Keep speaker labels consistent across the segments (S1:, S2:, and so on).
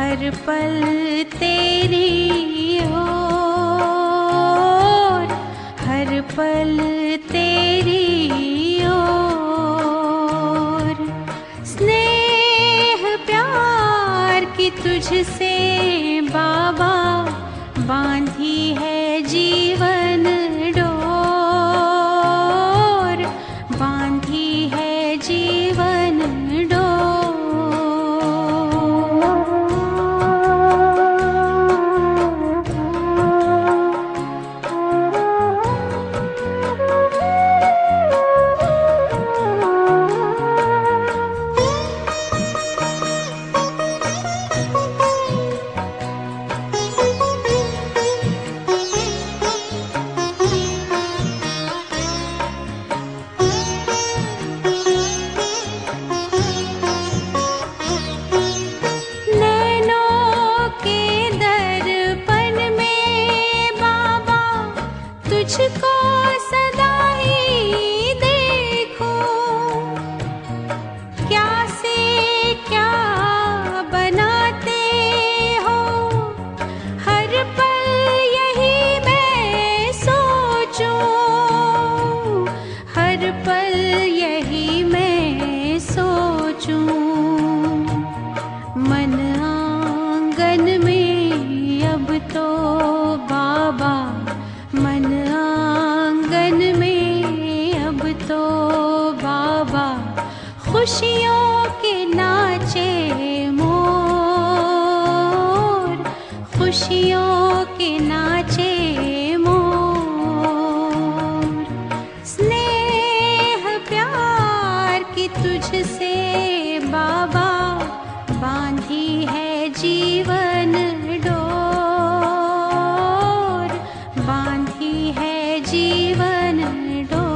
S1: हर पल तेरी ओर, हर पल तेरी ओर। स्नेह प्यार की तुझसे बाबा बांधी है जीवन डोर, बांधी है जीवन तुझको सदा ही देखूं, क्या से क्या बनाते हो, हर पल यही मैं सोचूं, हर पल यही मैं सोचूं। मन आंगन में अब तो बाबा, मन आंगन में अब तो बाबा, खुशियों के नाचे मोर, खुशियों के नाचे मोर। स्नेह प्यार की तुझसे बाबा बांधी है जीवन डोर, बांधी है जीवन डोर।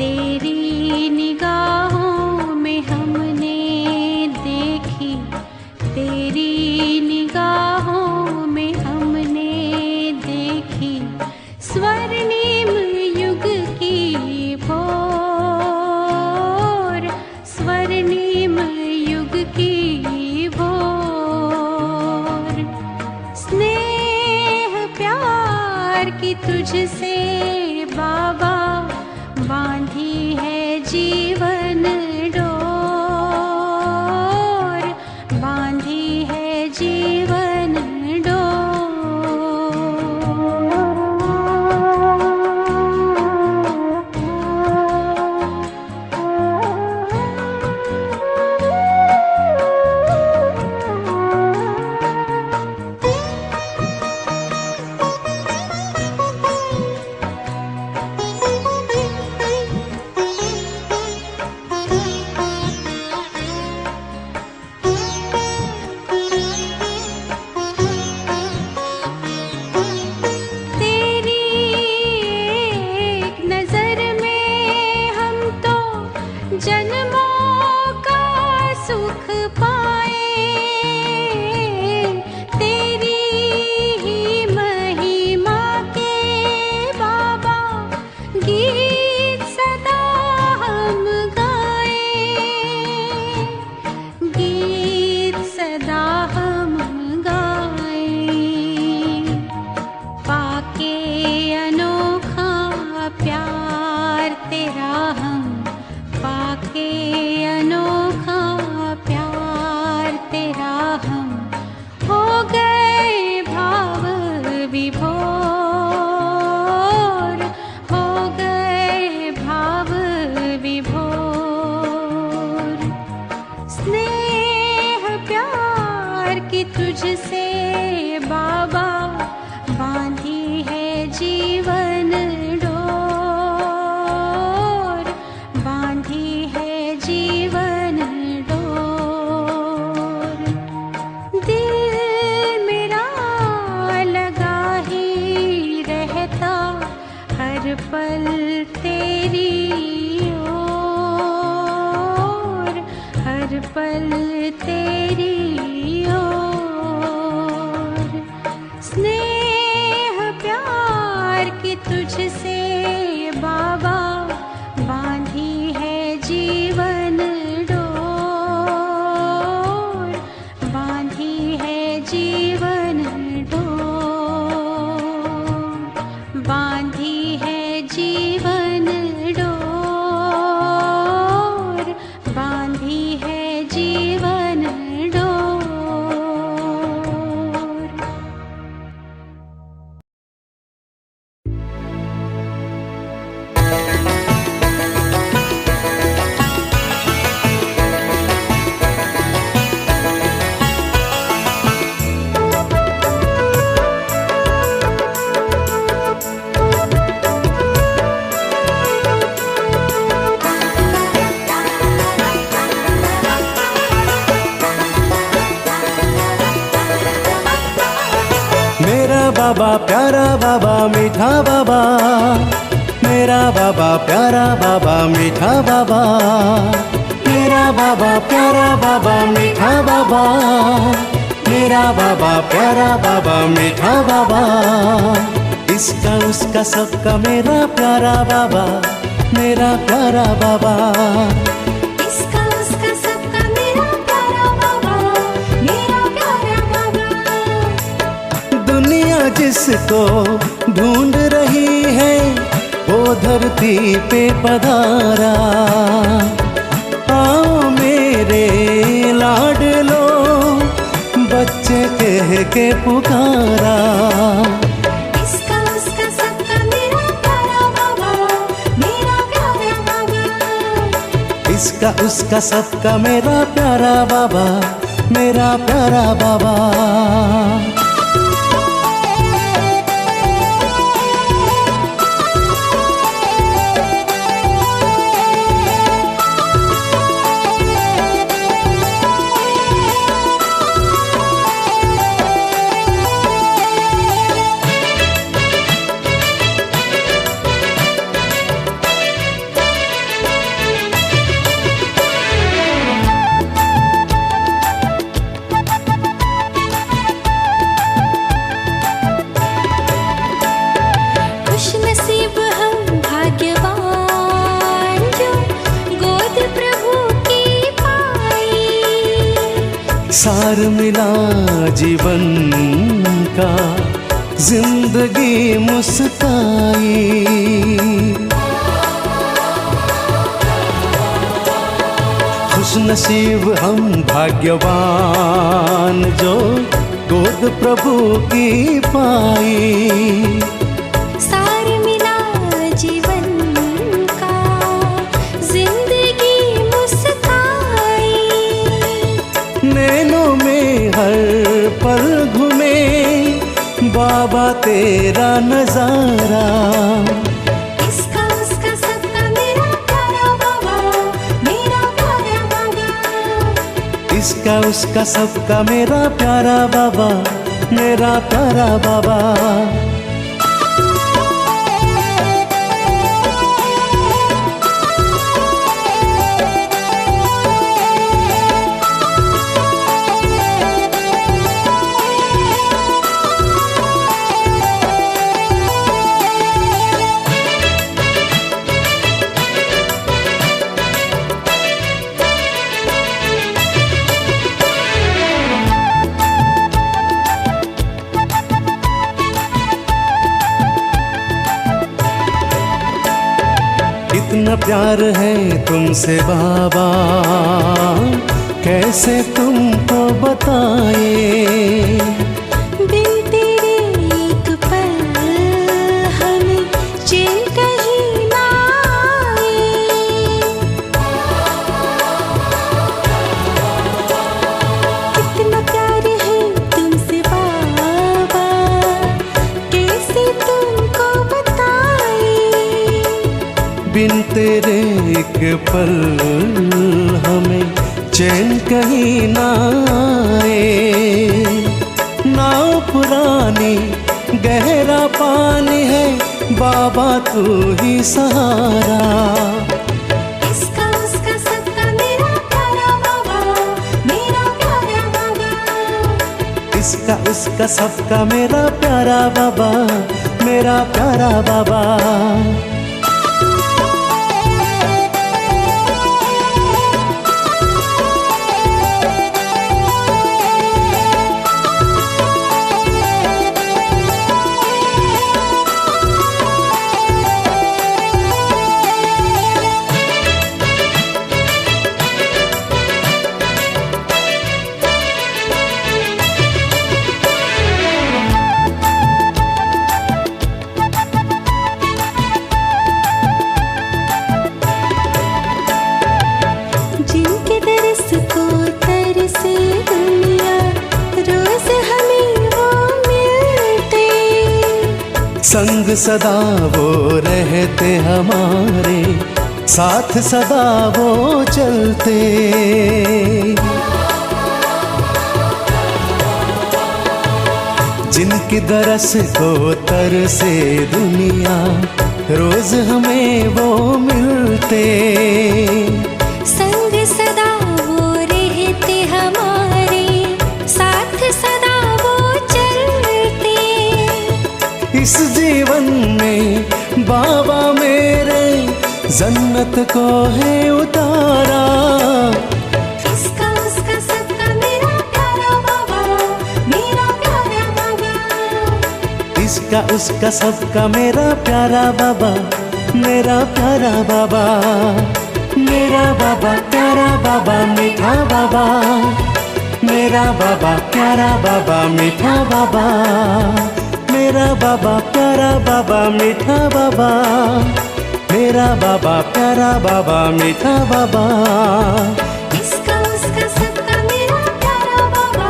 S1: तेरी निगाहों में हमने देखी, तेरी निगाहों में हमने देखी स्वर्णिम युग की भोर, स्वर्णिम युग की भोर। स्नेह प्यार की तुझसे बाबा बांधी है जीवन डोर, बांधी है जीवन हम हो गए भाव विभोर, हो गए भाव विभोर। स्नेह प्यार की तुझसे बाबा बांधी है जीवन डोर, बांधी है जीवन डोर। दिल मेरा लगा ही रहता हर पल तेरी ओर, हर पल तेरी ओर। स्नेह प्यार की तुझसे बाबा बांधी है जीवन डोर, बांधी है जीवन डोर, बांधी है जीवन डोर, बांधी है जीवन डोर।
S2: मेरा बाबा प्यारा बाबा मीठा बाबा, मेरा बाबा प्यारा बाबा मीठा बाबा, मेरा बाबा प्यारा बाबा मीठा बाबा, मेरा बाबा प्यारा बाबा मीठा बाबा। इसका उसका सबका मेरा प्यारा बाबा, मेरा प्यारा बाबा।
S1: इसका उसका सबका मेरा प्यारा बाबा, मेरा प्यारा बाबा।
S2: दुनिया जिसको ढूंढ रही है वो धरती पे पधारा। आओ मेरे लाडलो बच्चे कह के पुकारा।
S1: इसका उसका सबका मेरा प्यारा बाबा, मेरा प्यारा बाबा।
S2: इसका उसका सबका मेरा प्यारा बाबा, मेरा प्यारा बाबा।
S1: खुशनसीब हम भाग्यवान जो गोद प्रभु की पाई।
S2: सार मिला जीवन का जिंदगी मुस्काई। खुशनसीब हम भाग्यवान जो गोद प्रभु की पाई।
S1: सार मिला जीवन का जिंदगी मुस्काई।
S2: नैनों में हर पल घूमे बाबा तेरा नजारा।
S1: इसका उसका सबका मेरा प्यारा बाबा, मेरा प्यारा बाबा।
S2: इसका उसका सबका मेरा प्यारा बाबा, मेरा प्यारा बाबा। इतना प्यार है तुमसे बाबा कैसे तुमको बताए।
S1: बिन तेरे एक पल हमें चैन कहीं ना आए। कितना प्यार है तुमसे बाबा, कैसे तुमको बताए।
S2: बिन तेरे एक पल हमें चैन कहीं ना आए। नाव पुरानी गहरा पानी है, बाबा तू ही सहारा।
S1: इसका उसका सबका मेरा प्यारा बाबा, मेरा प्यारा बाबा।
S2: इसका उसका सबका मेरा प्यारा बाबा, मेरा प्यारा बाबा।
S1: जिनके दरस को तरसे दुनिया, रोज हमें वो मिलते।
S2: संग सदा वो रहते हमारे, साथ सदा वो चलते। जिनकी दरस को तरसे दुनिया, रोज हमें वो मिलते।
S1: संग सदा वो रहते हमारे, साथ सदा वो चलते।
S2: इस जीवन में बाबा मेरे जन्नत को है उतारा।
S1: इसका उसका सबका मेरा प्यारा बाबा, मेरा प्यारा बाबा।
S2: इसका उसका सबका मेरा प्यारा बाबा, मेरा प्यारा बाबा। मेरा बाबा प्यारा बाबा मीठा बाबा, मेरा बाबा प्यारा बाबा मीठा बाबा। मेरा बाबा प्यारा बाबा मीठा बाबा, मेरा बाबा प्यारा बाबा मीठा बाबा।
S1: इसका उसका सबका मेरा प्यारा बाबा,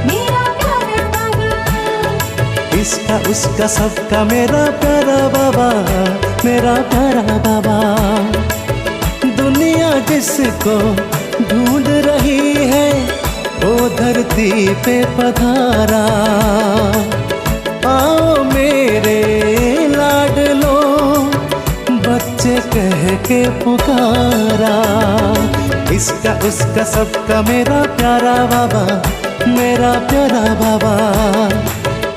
S1: मेरा प्यारा बाबा।
S2: इसका उसका सबका मेरा प्यारा बाबा, मेरा प्यारा बाबा। दुनिया जिसको ढूंढ रही है, वो धरती पे पधारा। आओ मेरे लाडलो, बच्चे कह के पुकारा। इसका उसका सबका मेरा प्यारा बाबा, मेरा प्यारा बाबा।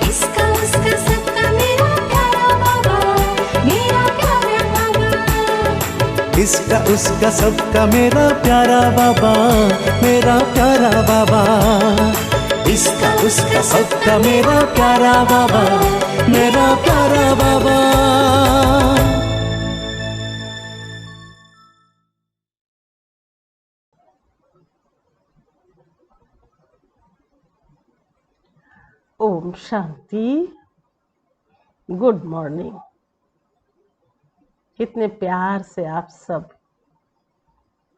S1: इसका उसका सबका मेरा प्यारा बाबा, मेरा प्यारा बाबा।
S2: इसका उसका सबका मेरा प्यारा बाबा, मेरा प्यारा बाबा। इसका उसका सबका मेरा प्यारा बाबा, मेरा प्यारा बाबा।
S3: ओम शांति। Good morning. कितने प्यार से आप सब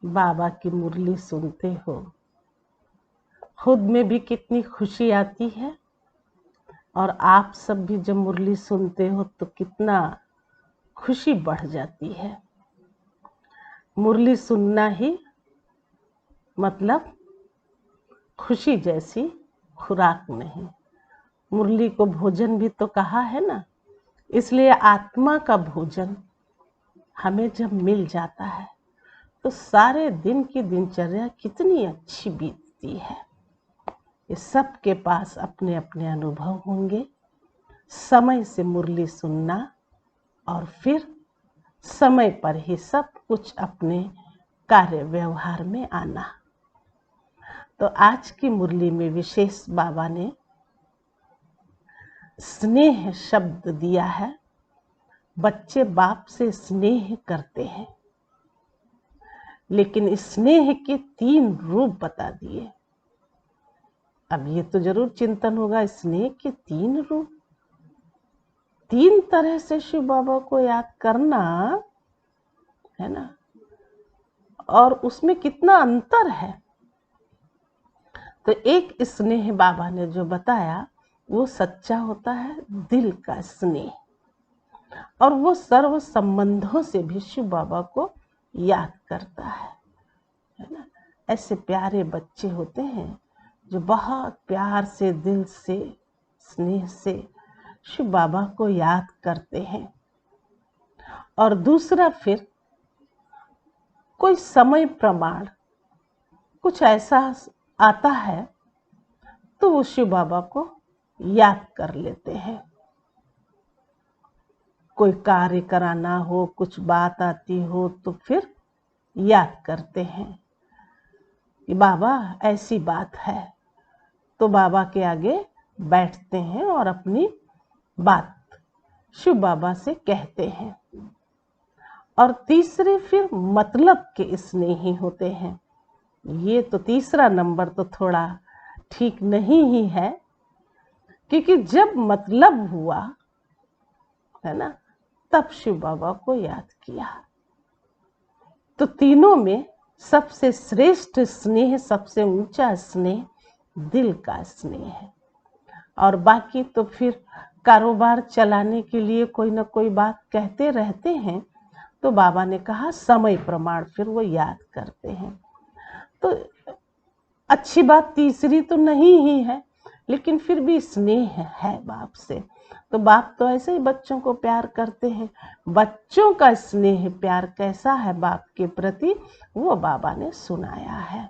S3: बाबा की मुरली सुनते हो। खुद में भी कितनी खुशी आती है, और आप सब भी जब मुरली सुनते हो तो कितना खुशी बढ़ जाती है। मुरली सुनना ही मतलब खुशी जैसी खुराक नहीं। मुरली को भोजन भी तो कहा है ना, इसलिए आत्मा का भोजन हमें जब मिल जाता है तो सारे दिन की दिनचर्या कितनी अच्छी बीतती है। ये सब के पास अपने अपने अनुभव होंगे। समय से मुरली सुनना और फिर समय पर ही सब कुछ अपने कार्य व्यवहार में आना। तो आज की मुरली में विशेष बाबा ने स्नेह शब्द दिया है। बच्चे बाप से स्नेह करते हैं, लेकिन स्नेह के 3 रूप बता दिए। अब ये तो जरूर चिंतन होगा, स्नेह के 3 रूप, 3 तरह से शिव बाबा को याद करना, है ना, और उसमें कितना अंतर है। तो एक स्नेह बाबा ने जो बताया वो सच्चा होता है, दिल का स्नेह, और वो सर्व संबंधों से भी शिव बाबा को याद करता है ना। ऐसे प्यारे बच्चे होते हैं जो बहुत प्यार से, दिल से, स्नेह से शिव बाबा को याद करते हैं। और दूसरा, फिर कोई समय प्रमाण कुछ ऐसा आता है तो वो शिव बाबा को याद कर लेते हैं। कोई कार्य कराना हो, कुछ बात आती हो तो फिर याद करते हैं कि बाबा ऐसी बात है, तो बाबा के आगे बैठते हैं और अपनी बात शिव बाबा से कहते हैं। और तीसरे फिर मतलब के स्नेही होते हैं। ये तो तीसरा नंबर तो थोड़ा ठीक नहीं ही है, क्योंकि जब मतलब हुआ, है ना, तब शिव बाबा को याद किया। तो तीनों में सबसे श्रेष्ठ स्नेह, सबसे ऊंचा स्नेह दिल का स्नेह है। और बाकी तो फिर कारोबार चलाने के लिए कोई ना कोई बात कहते रहते हैं, तो बाबा ने कहा समय प्रमाण फिर वो याद करते हैं। तो अच्छी बात तीसरी तो नहीं ही है, लेकिन फिर भी स्नेह है बाप से। तो बाप तो ऐसे ही बच्चों को प्यार करते हैं। बच्चों का स्नेह प्यार कैसा है बाप के प्रति, वो बाबा ने सुनाया है।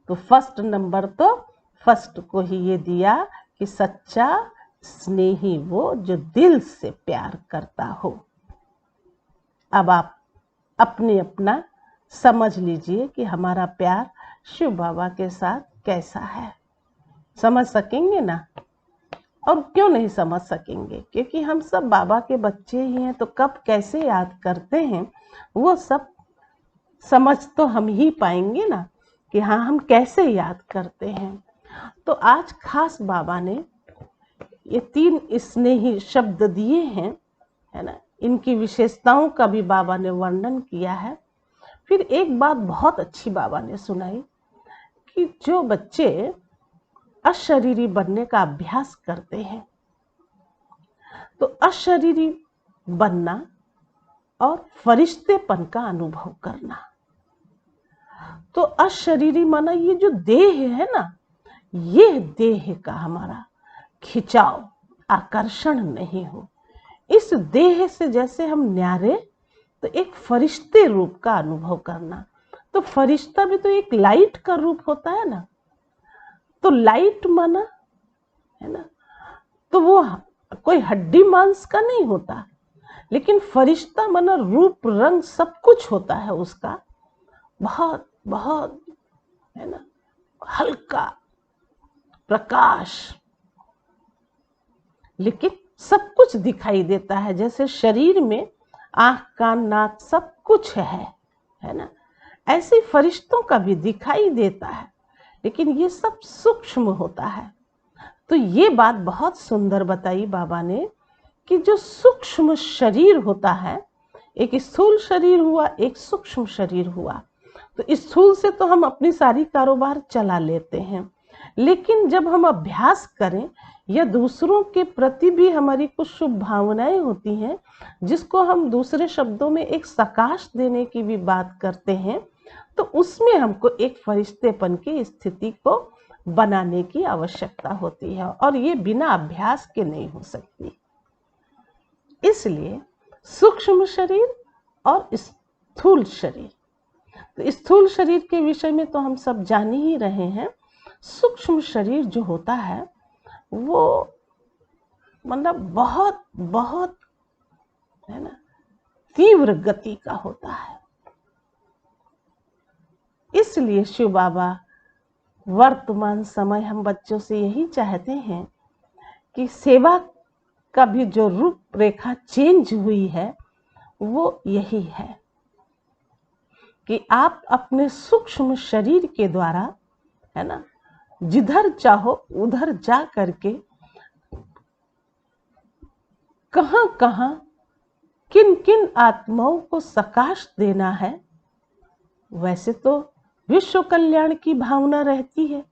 S3: तो फर्स्ट नंबर तो फर्स्ट को ही ये दिया कि सच्चा स्नेही वो जो दिल से प्यार करता हो। अब आप अपने अपना समझ लीजिए कि हमारा प्यार शिव बाबा के साथ कैसा है। समझ सकेंगे ना? और क्यों नहीं समझ सकेंगे, क्योंकि हम सब बाबा के बच्चे ही हैं। तो कब कैसे याद करते हैं वो सब समझ तो हम ही पाएंगे ना, कि हाँ हम कैसे याद करते हैं। तो आज खास बाबा ने ये 3 स्नेही शब्द दिए हैं, है ना। इनकी विशेषताओं का भी बाबा ने वर्णन किया है। फिर एक बात बहुत अच्छी बाबा ने सुनाई कि जो बच्चे अशरीरी बनने का अभ्यास करते हैं, तो अशरीरी बनना और फरिश्तेपन का अनुभव करना। तो अशरीरी माना ये जो देह है ना, ये देह का हमारा खिंचाव, आकर्षण नहीं हो। इस देह से जैसे हम न्यारे, तो एक फरिश्ते रूप का अनुभव करना। तो फरिश्ता भी तो एक लाइट का रूप होता है ना। तो लाइट माना, है ना, तो वो कोई हड्डी मांस का नहीं होता, लेकिन फरिश्ता माना रूप रंग सब कुछ होता है उसका, बहुत बहुत, है ना, हल्का प्रकाश, लेकिन सब कुछ दिखाई देता है। जैसे शरीर में आंख कान नाक सब कुछ है ना, ऐसे फरिश्तों का भी दिखाई देता है, लेकिन ये सब सूक्ष्म होता है। तो ये बात बहुत सुंदर बताई बाबा ने कि जो सूक्ष्म शरीर होता है, एक स्थूल शरीर हुआ, एक सूक्ष्म शरीर हुआ। तो स्थूल से तो हम अपनी सारी कारोबार चला लेते हैं, लेकिन जब हम अभ्यास करें या दूसरों के प्रति भी हमारी कुछ शुभ भावनाएं होती हैं, जिसको हम दूसरे शब्दों में एक सकाश देने की भी बात करते हैं, तो उसमें हमको एक फरिश्तेपन की स्थिति को बनाने की आवश्यकता होती है, और ये बिना अभ्यास के नहीं हो सकती। इसलिए सूक्ष्म शरीर और स्थूल शरीर, तो स्थूल शरीर के विषय में तो हम सब जान ही रहे हैं। सूक्ष्म शरीर जो होता है वो मतलब बहुत बहुत, है ना, तीव्र गति का होता है। इसलिए शिव बाबा वर्तमान समय हम बच्चों से यही चाहते हैं कि सेवा का भी जो रूपरेखा चेंज हुई है वो यही है कि आप अपने सूक्ष्म शरीर के द्वारा, है ना, जिधर चाहो उधर जा करके कहां कहां किन किन आत्माओं को सकाश देना है। वैसे तो विश्व कल्याण की भावना रहती है,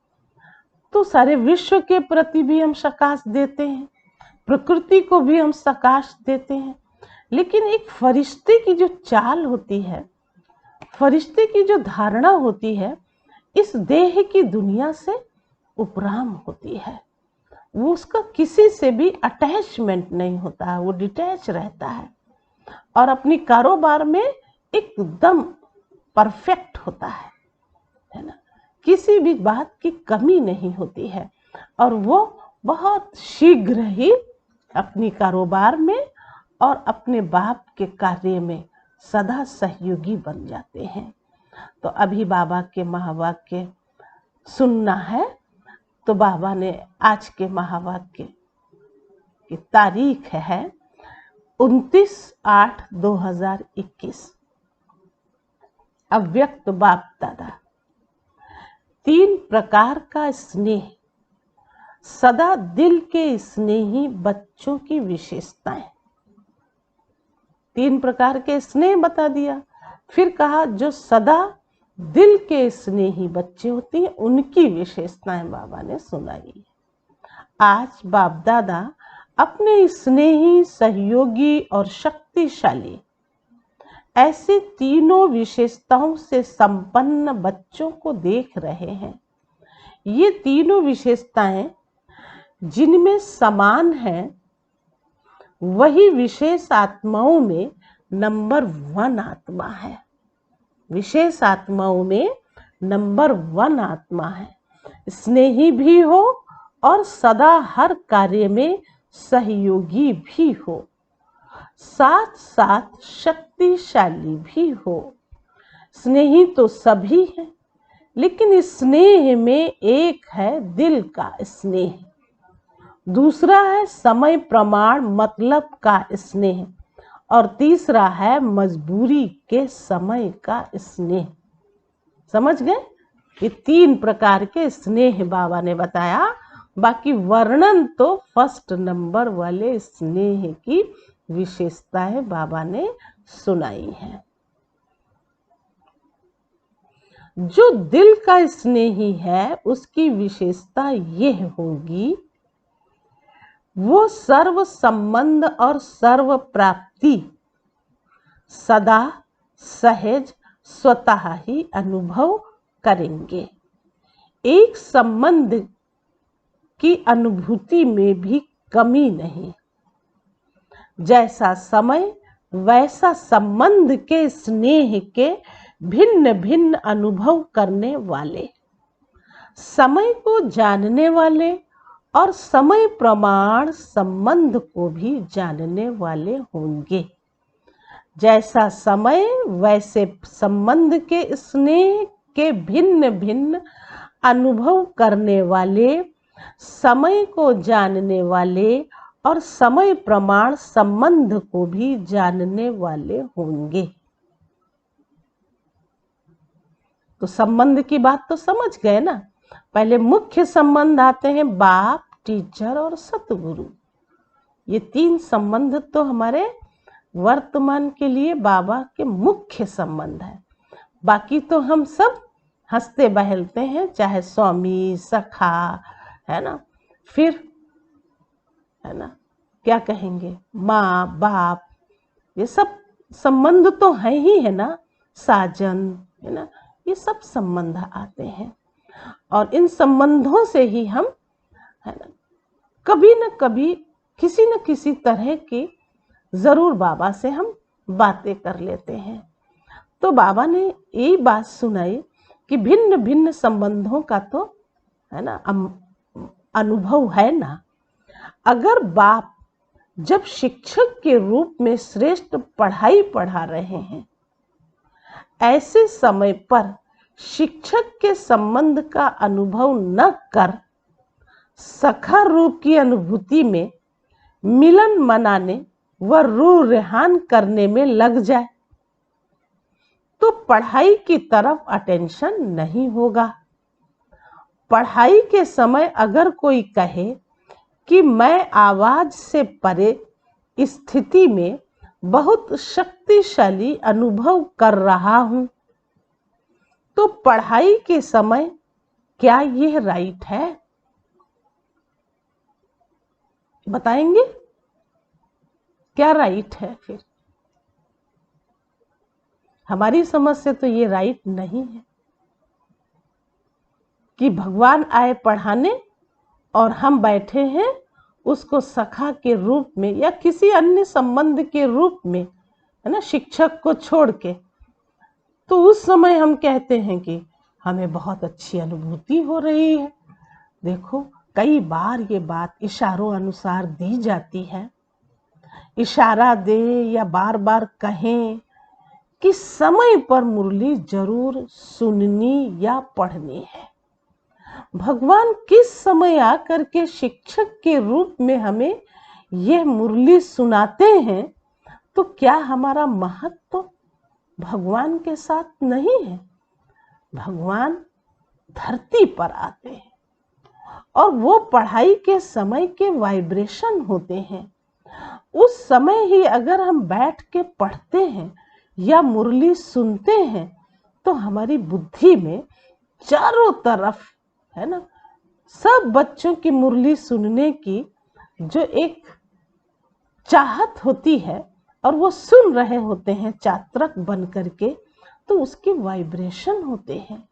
S3: तो सारे विश्व के प्रति भी हम सकाश देते हैं, प्रकृति को भी हम सकाश देते हैं। लेकिन एक फरिश्ते की जो चाल होती है, फरिश्ते की जो धारणा होती है, इस देह की दुनिया से उपराम होती है। वो उसका किसी से भी अटैचमेंट नहीं होता है, वो डिटैच रहता है और अपनी कारोबार में एकदम परफेक्ट होता है ना। किसी भी बात की कमी नहीं होती है और वो बहुत शीघ्र ही अपनी कारोबार में और अपने बाप के कार्य में सदा सहयोगी बन जाते हैं। तो अभी बाबा के महावाक्य सुनना है, तो बाबा ने आज के महावाक्य की तारीख है 29/8/2021। अव्यक्त बाप दादा। 3 प्रकार का स्नेह, सदा दिल के स्नेही बच्चों की विशेषताएं। 3 प्रकार के स्नेह बता दिया, फिर कहा जो सदा दिल के स्नेही बच्चे होते हैं उनकी विशेषताएं बाबा ने सुनाई। आज बाप दादा अपने स्नेही, सहयोगी और शक्तिशाली ऐसे तीनों विशेषताओं से संपन्न बच्चों को देख रहे हैं। ये तीनों विशेषताएं जिनमें समान है, वही विशेष आत्माओं में नंबर 1 आत्मा है। विशेष आत्माओं में नंबर 1 आत्मा है। स्नेही भी हो और सदा हर कार्य में सहयोगी भी हो, साथ साथ शक्तिशाली भी हो। स्नेही तो सभी हैं, लेकिन स्नेह में एक है दिल का स्नेह, दूसरा है समय प्रमाण मतलब का स्नेह और तीसरा है मजबूरी के समय का स्नेह। समझ गए? ये 3 प्रकार के स्नेह बाबा ने बताया। बाकी वर्णन तो फर्स्ट नंबर वाले स्नेह की विशेषताएं बाबा ने सुनाई है। जो दिल का स्नेही है उसकी विशेषता यह होगी, वो सर्व संबंध और सर्व प्राप्ति सदा सहज स्वतः ही अनुभव करेंगे। एक संबंध की अनुभूति में भी कमी नहीं। जैसा समय वैसा संबंध के स्नेह के भिन्न भिन्न अनुभव करने वाले, समय को जानने वाले और समय प्रमाण संबंध को भी जानने वाले होंगे। जैसा समय वैसे संबंध के स्नेह के भिन्न भिन्न अनुभव करने वाले, समय को जानने वाले और समय प्रमाण संबंध को भी जानने वाले होंगे। तो संबंध की बात तो समझ गए ना। पहले मुख्य संबंध आते हैं बाप, टीचर और सतगुरु। ये 3 संबंध तो हमारे वर्तमान के लिए बाबा के मुख्य संबंध है। बाकी तो हम सब हंसते बहलते हैं, चाहे स्वामी, सखा, है ना, फिर है ना क्या कहेंगे, माँ बाप, ये सब संबंध तो है ही है ना, साजन, है ना, ये सब संबंध आते हैं। और इन संबंधों से ही हम, है ना, कभी न कभी किसी न किसी तरह की जरूर बाबा से हम बातें कर लेते हैं। तो बाबा ने यही बात सुनाई कि भिन्न भिन्न संबंधों का तो, है ना, अनुभव है ना। अगर बाप जब शिक्षक के रूप में श्रेष्ठ पढ़ाई पढ़ा रहे हैं, ऐसे समय पर शिक्षक के संबंध का अनुभव न कर सखा रूप की अनुभूति में मिलन मनाने व रूह रेहान करने में लग जाए, तो पढ़ाई की तरफ अटेंशन नहीं होगा। पढ़ाई के समय अगर कोई कहे कि मैं आवाज से परे स्थिति में बहुत शक्तिशाली अनुभव कर रहा हूं, तो पढ़ाई के समय क्या यह राइट है? बताएंगे क्या राइट है? फिर हमारी समझ से तो ये राइट नहीं है कि भगवान आए पढ़ाने और हम बैठे हैं उसको सखा के रूप में या किसी अन्य संबंध के रूप में, है ना, शिक्षक को छोड़ के। तो उस समय हम कहते हैं कि हमें बहुत अच्छी अनुभूति हो रही है। देखो, कई बार ये बात इशारों अनुसार दी जाती है। इशारा दे या बार बार कहें कि समय पर मुरली जरूर सुननी या पढ़नी है। भगवान किस समय आकर के शिक्षक के रूप में हमें यह मुरली सुनाते हैं, तो क्या हमारा महत्व भगवान के साथ नहीं है? भगवान धरती पर आते हैं और वो पढ़ाई के समय के वाइब्रेशन होते हैं। उस समय ही अगर हम बैठ के पढ़ते हैं या मुरली सुनते हैं तो हमारी बुद्धि में चारों तरफ, है ना, सब बच्चों की मुरली सुनने की जो एक चाहत होती है और वो सुन रहे होते हैं चात्रक बन करके, तो उसके वाइब्रेशन होते हैं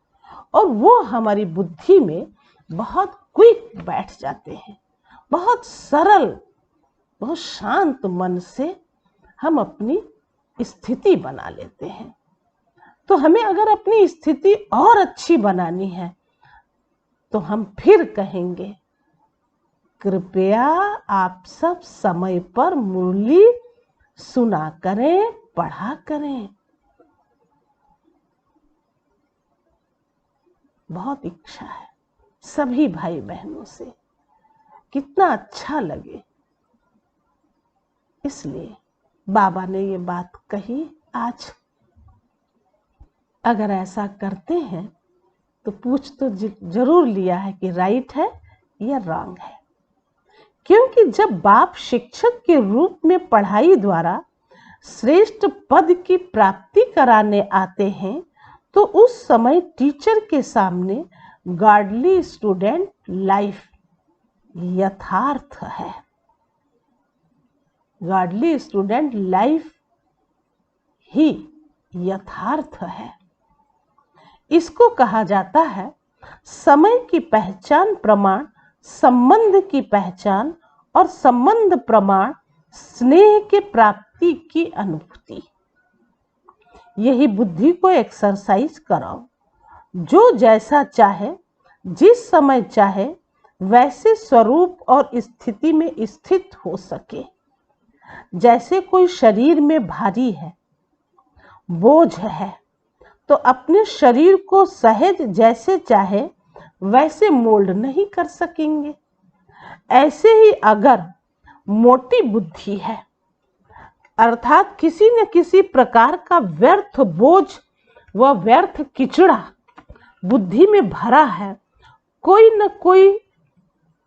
S3: और वो हमारी बुद्धि में बहुत क्विक बैठ जाते हैं। बहुत सरल, बहुत शांत मन से हम अपनी स्थिति बना लेते हैं। तो हमें अगर अपनी स्थिति और अच्छी बनानी है तो हम फिर कहेंगे, कृपया आप सब समय पर मुरली सुना करें, पढ़ा करें। बहुत इच्छा है सभी भाई बहनों से, कितना अच्छा लगे, इसलिए बाबा ने ये बात कही आज। अगर ऐसा करते हैं तो पूछ तो जरूर लिया है कि राइट है या रॉन्ग है। क्योंकि जब बाप शिक्षक के रूप में पढ़ाई द्वारा श्रेष्ठ पद की प्राप्ति कराने आते हैं तो उस समय टीचर के सामने गॉडली स्टूडेंट लाइफ यथार्थ है। गॉडली स्टूडेंट लाइफ ही यथार्थ है। इसको कहा जाता है समय की पहचान प्रमाण संबंध की पहचान और संबंध प्रमाण स्नेह के प्राप्ति की अनुभूति। यही बुद्धि को एक्सरसाइज कराओ, जो जैसा चाहे जिस समय चाहे वैसे स्वरूप और स्थिति में स्थित हो सके। जैसे कोई शरीर में भारी है, बोझ है, तो अपने शरीर को सहज जैसे चाहे वैसे मोल्ड नहीं कर सकेंगे। ऐसे ही अगर मोटी बुद्धि है, अर्थात किसी न किसी प्रकार का व्यर्थ बोझ व व्यर्थ किचड़ा बुद्धि में भरा है, कोई न कोई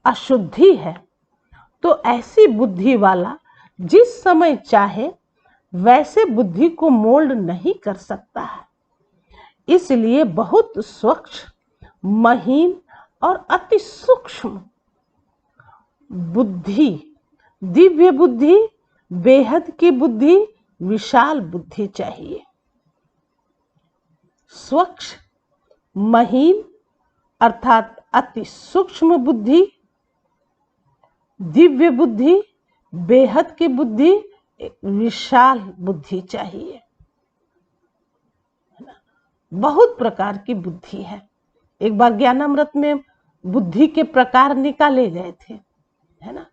S3: अशुद्धि है, तो ऐसी बुद्धि वाला जिस समय चाहे वैसे बुद्धि को मोल्ड नहीं कर सकता है। इसलिए बहुत स्वच्छ, महीन और अति सूक्ष्म बुद्धि, दिव्य बुद्धि, बेहद की बुद्धि, विशाल बुद्धि चाहिए। स्वच्छ, महीन अर्थात अति सूक्ष्म बुद्धि, दिव्य बुद्धि, बेहद की बुद्धि, विशाल बुद्धि चाहिए। बहुत प्रकार की बुद्धि है। एक बार ज्ञानामृत में बुद्धि के प्रकार निकाले गए थे, है ना,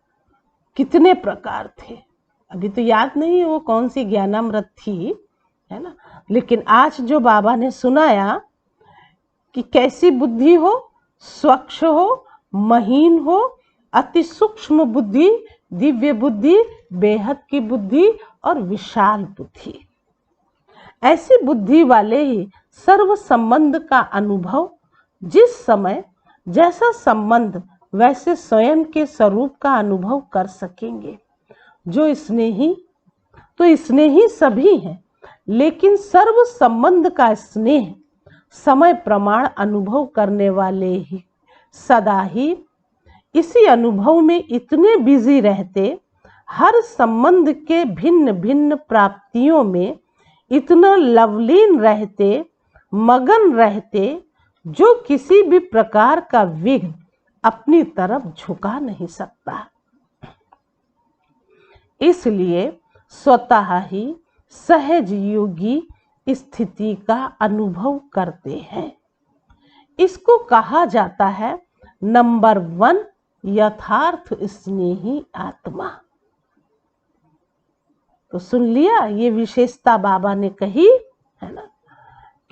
S3: कितने प्रकार थे। अभी तो याद नहीं वो कौन सी ज्ञानामृत थी, है ना, लेकिन आज जो बाबा ने सुनाया कि कैसी बुद्धि हो, स्वच्छ हो, महीन हो, अति सूक्ष्म बुद्धि, दिव्य बुद्धि, बेहद की बुद्धि और विशाल बुद्धि। ऐसी बुद्धि वाले ही सर्व संबंध का अनुभव, जिस समय जैसा संबंध वैसे स्वयं के स्वरूप का अनुभव कर सकेंगे। जो स्नेही तो स्नेही सभी हैं, लेकिन सर्व संबंध का स्नेह समय प्रमाण अनुभव करने वाले ही सदा ही इसी अनुभव में इतने बिजी रहते, हर संबंध के भिन्न भिन्न प्राप्तियों में इतना लवलीन रहते, मगन रहते, जो किसी भी प्रकार का विघ्न अपनी तरफ झुका नहीं सकता। इसलिए स्वतः ही सहज योगी स्थिति का अनुभव करते हैं। इसको कहा जाता है नंबर 1 यथार्थ स्नेही आत्मा। तो सुन लिया, ये विशेषता बाबा ने कही है ना,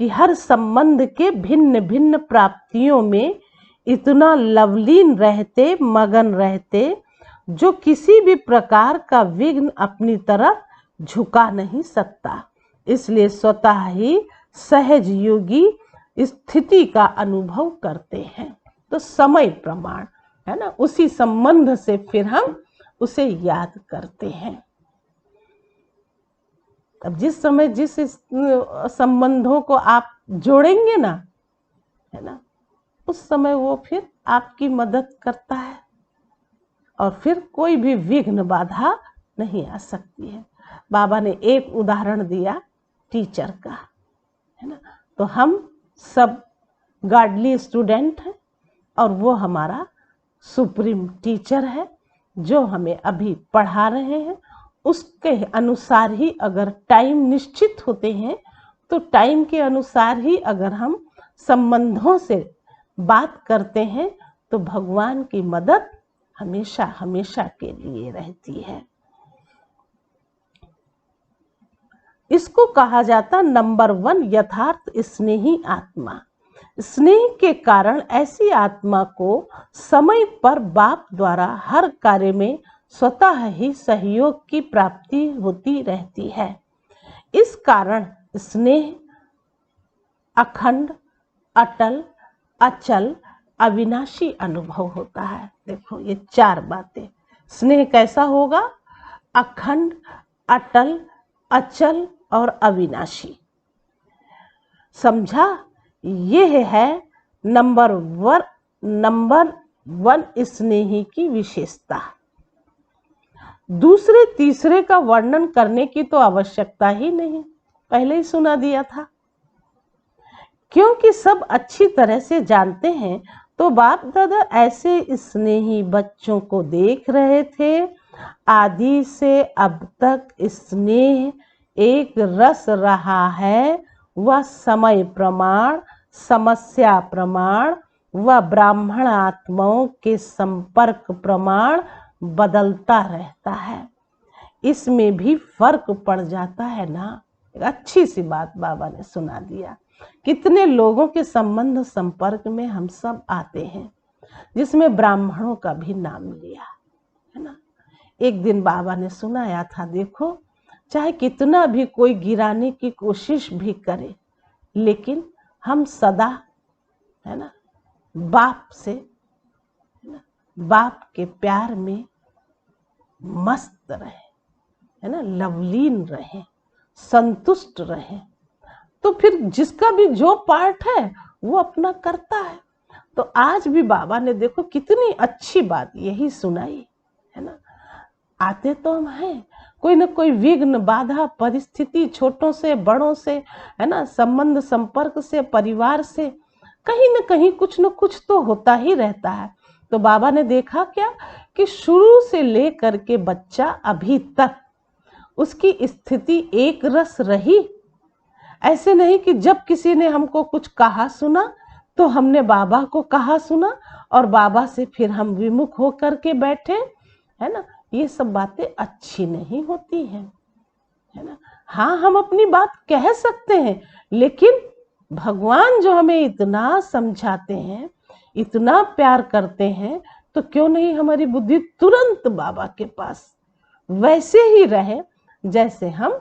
S3: कि हर संबंध के भिन्न भिन्न प्राप्तियों में इतना लवलीन रहते, मगन रहते, जो किसी भी प्रकार का विघ्न अपनी तरफ झुका नहीं सकता। इसलिए स्वतः ही सहज योगी स्थिति का अनुभव करते हैं। तो समय प्रमाण है ना, उसी संबंध से फिर हम उसे याद करते हैं। अब जिस समय जिस संबंधों को आप जोड़ेंगे ना, है ना, उस समय वो फिर आपकी मदद करता है और फिर कोई भी विघ्न बाधा नहीं आ सकती है। बाबा ने एक उदाहरण दिया टीचर का, है ना। तो हम सब गार्डली स्टूडेंट हैं और वो हमारा सुप्रीम टीचर है जो हमें अभी पढ़ा रहे हैं। उसके अनुसार ही अगर टाइम निश्चित होते हैं तो टाइम के अनुसार ही अगर हम संबंधों से बात करते हैं तो भगवान की मदद हमेशा हमेशा के लिए रहती है। इसको कहा जाता नंबर 1 यथार्थ स्नेही आत्मा। स्नेह के कारण ऐसी आत्मा को समय पर बाप द्वारा हर कार्य में स्वतः ही सहयोग की प्राप्ति होती रहती है। इस कारण स्नेह अखंड, अटल, अचल, अविनाशी अनुभव होता है। देखो ये 4 बातें। स्नेह कैसा होगा? अखंड, अटल, अचल और अविनाशी। समझा? यह है नंबर 1 स्नेही की विशेषता। दूसरे तीसरे का वर्णन करने की तो आवश्यकता ही नहीं, पहले ही सुना दिया था। क्योंकि सब अच्छी तरह से जानते हैं, तो बाप दादा ऐसे स्नेही बच्चों को देख रहे थे। आदि से अब तक स्नेह एक रस रहा है, वह समय प्रमाण, समस्या प्रमाण व ब्राह्मण आत्माओं के संपर्क प्रमाण बदलता रहता है। इसमें भी फर्क पड़ जाता है ना। एक अच्छी सी बात बाबा ने सुना दिया। कितने लोगों के संबंध संपर्क में हम सब आते हैं, जिसमें ब्राह्मणों का भी नाम लिया है ना। एक दिन बाबा ने सुनाया था, देखो चाहे कितना भी कोई गिराने की कोशिश भी करे, लेकिन हम सदा है ना बाप से, है ना, बाप के प्यार में मस्त रहे, है ना, लवलीन रहे, संतुष्ट रहे। तो फिर जिसका भी जो पार्ट है वो अपना करता है। तो आज भी बाबा ने देखो कितनी अच्छी बात यही सुनाई, है ना। आते तो हम हैं, कोई ना कोई विघ्न, बाधा, परिस्थिति, छोटों से बड़ों से, है ना, संबंध संपर्क से, परिवार से, कहीं ना कहीं कुछ न कुछ तो होता ही रहता है। तो बाबा ने देखा क्या कि शुरू से लेकर के बच्चा अभी तक उसकी स्थिति एक रस रही। ऐसे नहीं कि जब किसी ने हमको कुछ कहा सुना तो हमने बाबा को कहा सुना और बाबा से फिर हम विमुख होकर के बैठे, है ना। ये सब बातें अच्छी नहीं होती हैं, है ना। हाँ, हम अपनी बात कह सकते हैं, लेकिन भगवान जो हमें इतना समझाते हैं, इतना प्यार करते हैं, तो क्यों नहीं हमारी बुद्धि तुरंत बाबा के पास वैसे ही रहे जैसे हम,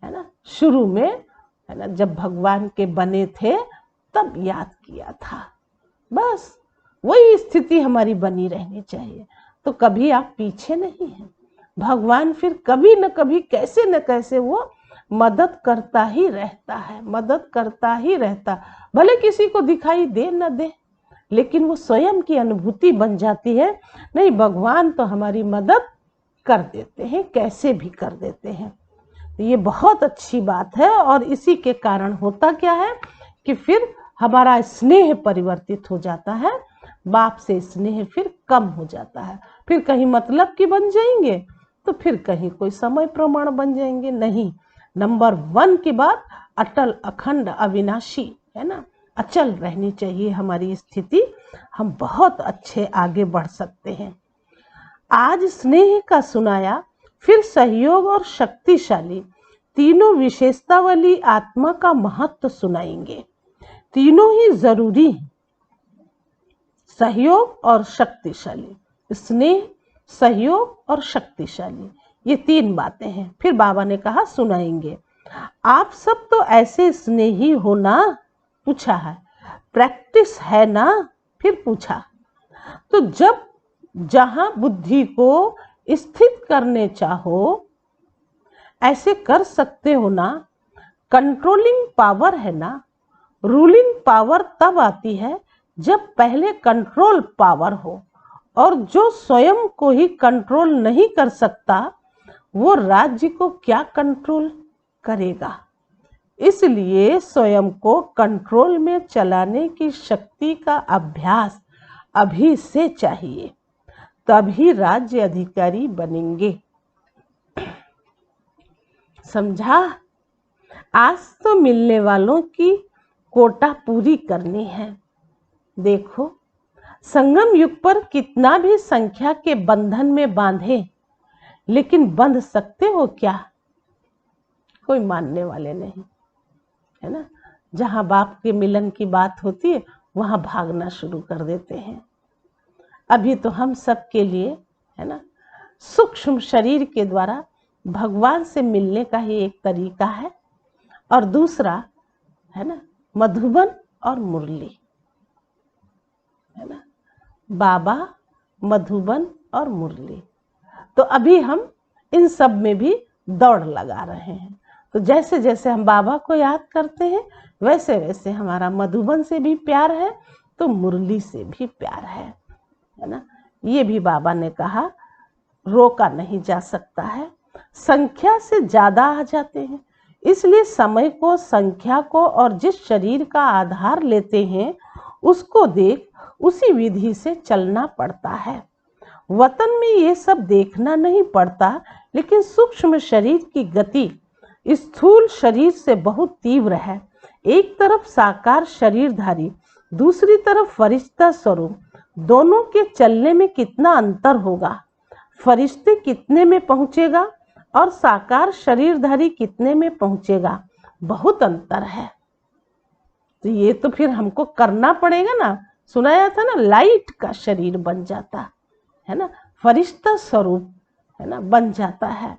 S3: है ना, शुरू में है ना, जब भगवान के बने थे तब याद किया था। बस वही स्थिति हमारी बनी रहनी चाहिए। तो कभी आप पीछे नहीं हैं, भगवान फिर कभी न कभी कैसे न कैसे वो मदद करता ही रहता है, मदद करता ही रहता, भले किसी को दिखाई दे न दे, लेकिन वो स्वयं की अनुभूति बन जाती है, नहीं भगवान तो हमारी मदद कर देते हैं, कैसे भी कर देते हैं। तो ये बहुत अच्छी बात है। और इसी के कारण होता क्या है कि फिर हमारा स्नेह परिवर्तित हो जाता है, बाप से स्नेह फिर कम हो जाता है, फिर कहीं मतलब की बन जाएंगे तो फिर कहीं कोई समय प्रमाण बन जाएंगे। नहीं, नंबर 1 की बात अटल अखंड अविनाशी है ना, अचल रहनी चाहिए हमारी स्थिति, हम बहुत अच्छे आगे बढ़ सकते हैं। आज स्नेह का सुनाया, फिर सहयोग और शक्तिशाली, तीनों विशेषता वाली आत्मा का महत्व सुनाएंगे। तीनों ही जरूरी हैं, सहयोग और शक्तिशाली, स्नेह, सहयोग और शक्तिशाली, ये 3 बातें हैं। फिर बाबा ने कहा सुनाएंगे। आप सब तो ऐसे स्नेही हो ना, पूछा है, प्रैक्टिस है ना, फिर पूछा। तो जब जहां बुद्धि को स्थित करने चाहो ऐसे कर सकते हो ना, कंट्रोलिंग पावर है ना, रूलिंग पावर तब आती है जब पहले कंट्रोल पावर हो, और जो स्वयं को ही कंट्रोल नहीं कर सकता वो राज्य को क्या कंट्रोल करेगा। इसलिए स्वयं को कंट्रोल में चलाने की शक्ति का अभ्यास अभी से चाहिए, तभी राज्य अधिकारी बनेंगे। समझा? आज तो मिलने वालों की कोटा पूरी करनी है। देखो, संगम युग पर कितना भी संख्या के बंधन में बांधे, लेकिन बंध सकते हो क्या? कोई मानने वाले नहीं, है ना। जहां बाप के मिलन की बात होती है वहां भागना शुरू कर देते हैं। अभी तो हम सब के लिए, है ना, सूक्ष्म शरीर के द्वारा भगवान से मिलने का ही एक तरीका है, और दूसरा है ना मधुबन और मुरली, है ना, बाबा, मधुबन और मुरली। तो अभी हम इन सब में भी दौड़ लगा रहे हैं। तो जैसे जैसे हम बाबा को याद करते हैं वैसे वैसे हमारा मधुबन से भी प्यार है, तो मुरली से भी प्यार है ना। ये भी बाबा ने कहा रोका नहीं जा सकता है, संख्या से ज्यादा आ जाते हैं, इसलिए समय को, संख्या को और जिस शरीर का आधार लेते हैं उसको देख उसी विधि से चलना पड़ता है। वतन में ये सब देखना नहीं पड़ता, लेकिन सूक्ष्म शरीर की गति स्थूल शरीर से बहुत तीव्र है। एक तरफ साकार शरीरधारी, दूसरी तरफ फरिश्ता स्वरूप, दोनों के चलने में कितना अंतर होगा। फरिश्ते कितने में पहुंचेगा और साकार शरीरधारी कितने में पहुंचेगा, बहुत अंतर है। तो ये तो फिर हमको करना पड़ेगा ना। सुनाया था ना, लाइट का शरीर बन जाता है ना, फरिश्ता स्वरूप है ना बन जाता है।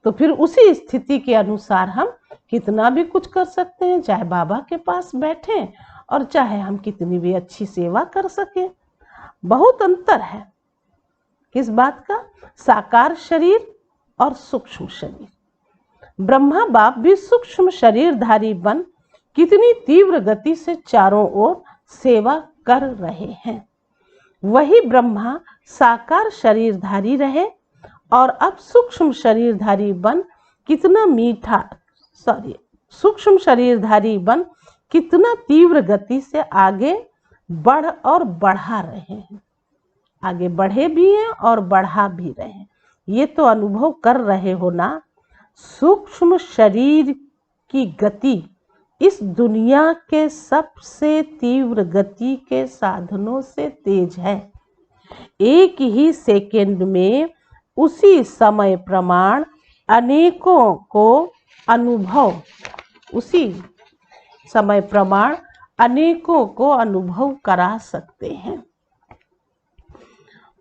S3: तो फिर उसी स्थिति के अनुसार हम कितना भी कुछ कर सकते हैं, चाहे बाबा के पास बैठे और चाहे हम कितनी भी अच्छी सेवा कर सकें। बहुत अंतर है। किस बात का? साकार शरीर और सूक्ष्म शरीर। ब्रह्मा बाप भी सूक्ष्म शरीरधारी बन कितनी तीव्र गति से चारों ओर सेवा कर रहे हैं। वही ब्रह्मा साकार शरीरधारी रहे और अब सूक्ष्म शरीरधारी बन कितना सूक्ष्म शरीरधारी बन कितना तीव्र गति से आगे बढ़ और बढ़ा रहे हैं। आगे बढ़े भी हैं और बढ़ा भी रहे हैं। ये तो अनुभव कर रहे हो ना। सूक्ष्म शरीर की गति इस दुनिया के सबसे तीव्र गति के साधनों से तेज है। एक ही सेकंड में उसी समय प्रमाण अनेकों को अनुभव, उसी समय प्रमाण अनेकों को अनुभव करा सकते हैं।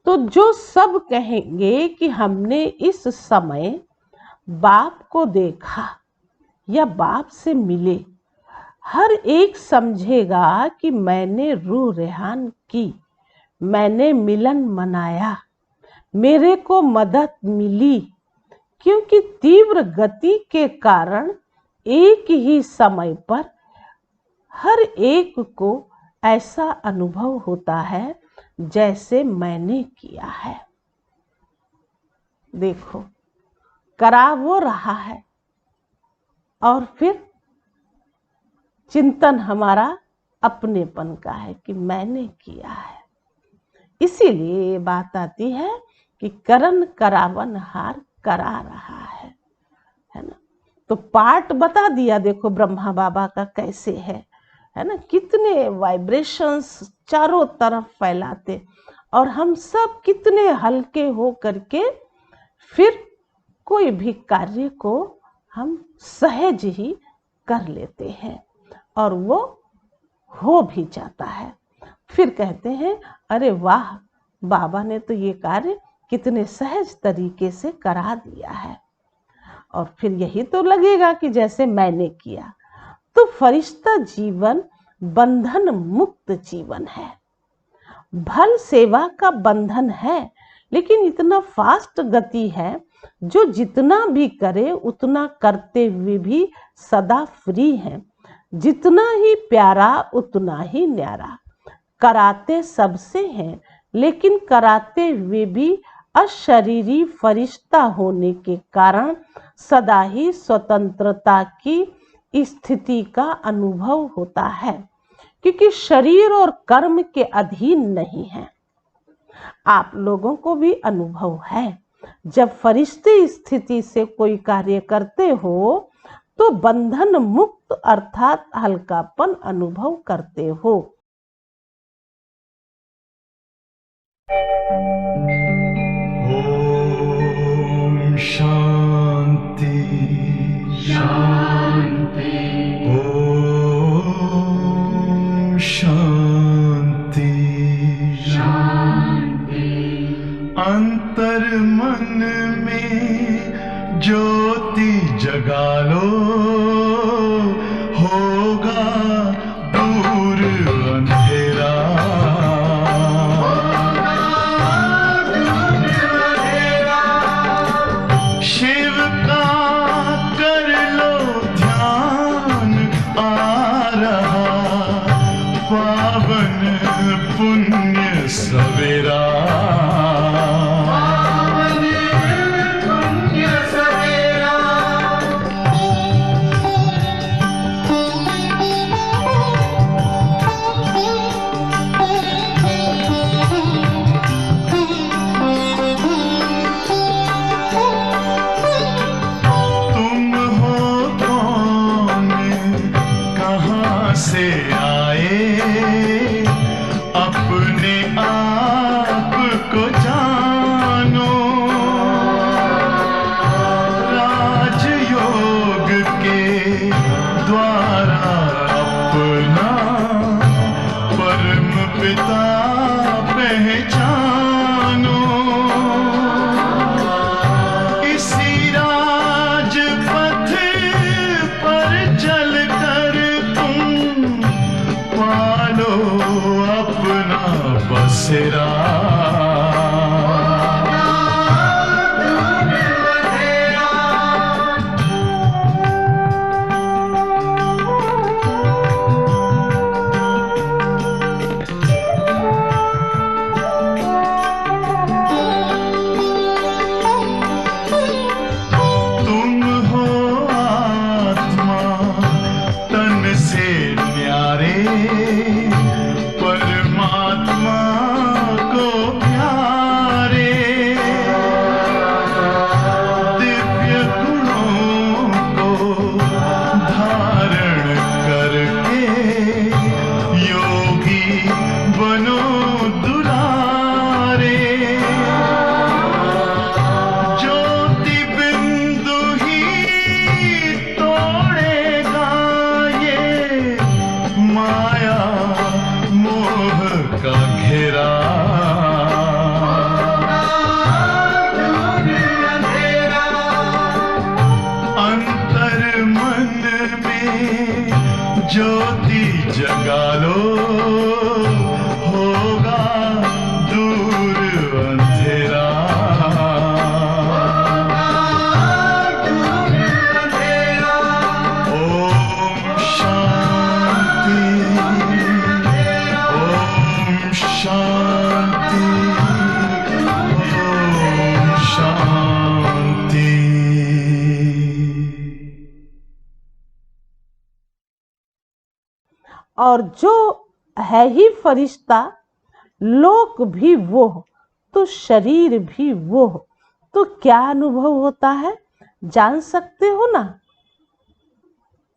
S3: तो जो सब कहेंगे कि हमने इस समय बाप को देखा, या बाप से मिले, हर एक समझेगा कि मैंने रूह रेहान की, मैंने मिलन मनाया, मेरे को मदद मिली। क्योंकि तीव्र गति के कारण एक ही समय पर हर एक को ऐसा अनुभव होता है जैसे मैंने किया है। देखो, करा वो रहा है और फिर चिंतन हमारा अपनेपन का है कि मैंने किया है। इसीलिए ये बात आती है कि करन करावन हार करा रहा है ना। तो पाठ बता दिया, देखो ब्रह्मा बाबा का कैसे है ना, कितने वाइब्रेशंस चारों तरफ फैलाते, और हम सब कितने हल्के हो करके फिर कोई भी कार्य को हम सहज ही कर लेते हैं और वो हो भी जाता है। फिर कहते हैं अरे वाह, बाबा ने तो ये कार्य कितने सहज तरीके से करा दिया है। और फिर यही तो लगेगा कि जैसे मैंने किया। तो फरिश्ता जीवन बंधन मुक्त जीवन है। भल सेवा का बंधन है, लेकिन इतना फास्ट गति है, जो जितना भी करे उतना करते हुए भी सदा फ्री है। जितना ही प्यारा उतना ही न्यारा, कराते सबसे हैं, लेकिन कराते हुए भी अशरीरी फरिश्ता होने के कारण सदा ही स्वतंत्रता की स्थिति का अनुभव होता है, क्योंकि शरीर और कर्म के अधीन नहीं है। आप लोगों को भी अनुभव है, जब फरिश्ते स्थिति से कोई कार्य करते हो तो बंधन मुक्त अर्थात हल्कापन अनुभव करते हो।
S4: ओम शांति शांति, ओम शांति शांति। अंतर मन में ज्योति जगा लो, होगा दूर अंधेरा। शिव का कर लो ध्यान, आ रहा पावन पुण्य सवेरा। जगा लो, होगा दूर अंधेरा। ओम शांति, ओम शांति, ओम शांति।
S3: और जो है ही फरिश्ता, लोक भी वो, तो शरीर भी वो, तो क्या अनुभव होता है जान सकते हो ना।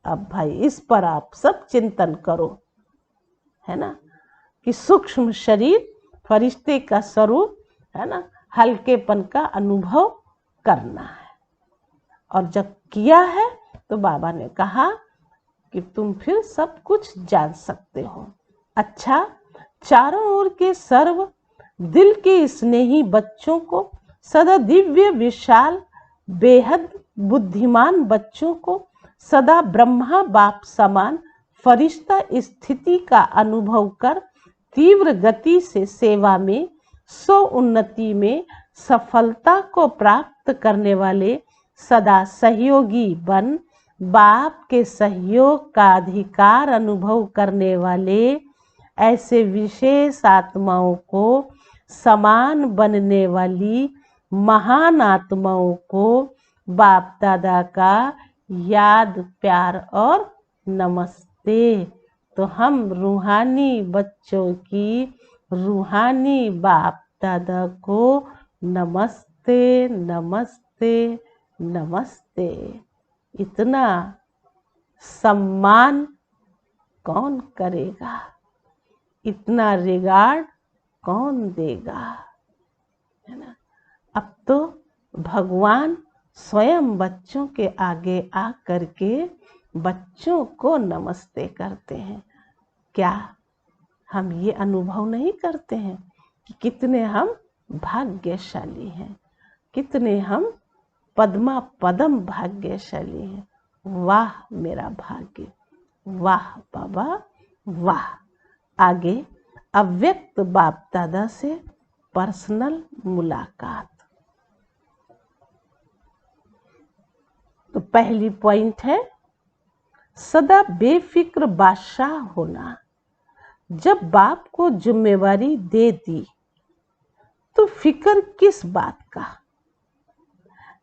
S3: अब भाई इस पर आप सब चिंतन करो, है ना, कि सूक्ष्म शरीर फरिश्ते का स्वरूप, है ना, हल्केपन का अनुभव करना है। और जब किया है तो बाबा ने कहा कि तुम फिर सब कुछ जान सकते हो। अच्छा, चारों ओर के सर्व दिल के स्नेही बच्चों को, सदा दिव्य विशाल बेहद बुद्धिमान बच्चों को, सदा ब्रह्मा बाप समान फरिश्ता स्थिति का अनुभव कर तीव्र गति से सेवा में, स्व उन्नति में सफलता को प्राप्त करने वाले सदा सहयोगी बन बाप के सहयोग का अधिकार अनुभव करने वाले ऐसे विशेष आत्माओं को, समान बनने वाली महान आत्माओं को बाप दादा का याद, प्यार और नमस्ते। तो हम रूहानी बच्चों की रूहानी बाप दादा को नमस्ते नमस्ते नमस्ते। इतना सम्मान कौन करेगा, इतना रिगार्ड कौन देगा, है ना। अब तो भगवान स्वयं बच्चों के आगे आ करके बच्चों को नमस्ते करते हैं। क्या हम ये अनुभव नहीं करते हैं कि कितने हम भाग्यशाली हैं, कितने हम पद्मा पदम भाग्यशाली हैं। वाह मेरा भाग्य, वाह बाबा वाह। आगे अव्यक्त बाप दादा से पर्सनल मुलाकात। तो पहली पॉइंट है सदा बेफिक्र बादशाह होना। जब बाप को जिम्मेवारी दे दी तो फिक्र किस बात का।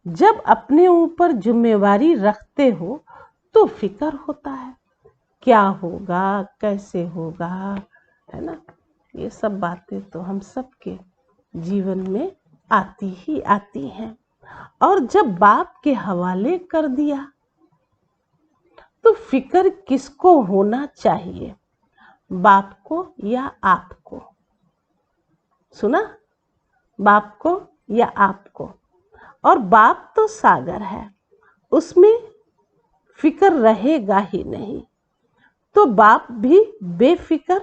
S3: जब अपने ऊपर जिम्मेवारी रखते हो तो फिक्र होता है, क्या होगा, कैसे होगा, है ना। ये सब बातें तो हम सबके जीवन में आती ही आती हैं। और जब बाप के हवाले कर दिया तो फिक्र किसको होना चाहिए, बाप को या आपको। सुना, बाप को या आपको। और बाप तो सागर है, उसमें फिक्र रहेगा ही नहीं। तो बाप भी बेफिक्र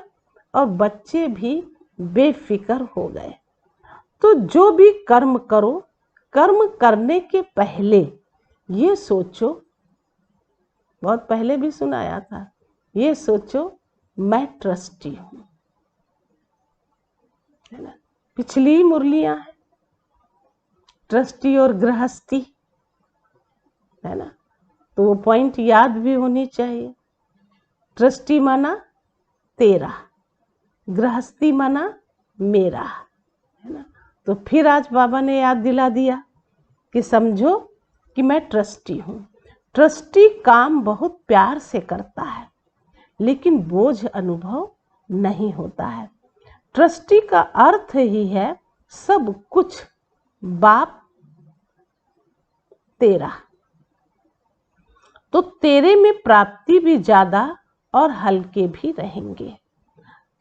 S3: और बच्चे भी बेफिक्र हो गए। तो जो भी कर्म करो, कर्म करने के पहले ये सोचो, बहुत पहले भी सुनाया था, ये सोचो मैं ट्रस्टी हूँ, है ना। पिछली मुरलियां हैं ट्रस्टी और गृहस्थी, है ना। तो वो पॉइंट याद भी होनी चाहिए। ट्रस्टी माना तेरा, गृहस्थी माना मेरा, है ना। तो फिर आज बाबा ने याद दिला दिया कि समझो कि मैं ट्रस्टी हूँ। ट्रस्टी काम बहुत प्यार से करता है लेकिन बोझ अनुभव नहीं होता है। ट्रस्टी का अर्थ ही है सब कुछ बाप तेरा। तो तेरे में प्राप्ति भी ज्यादा और हल्के भी रहेंगे,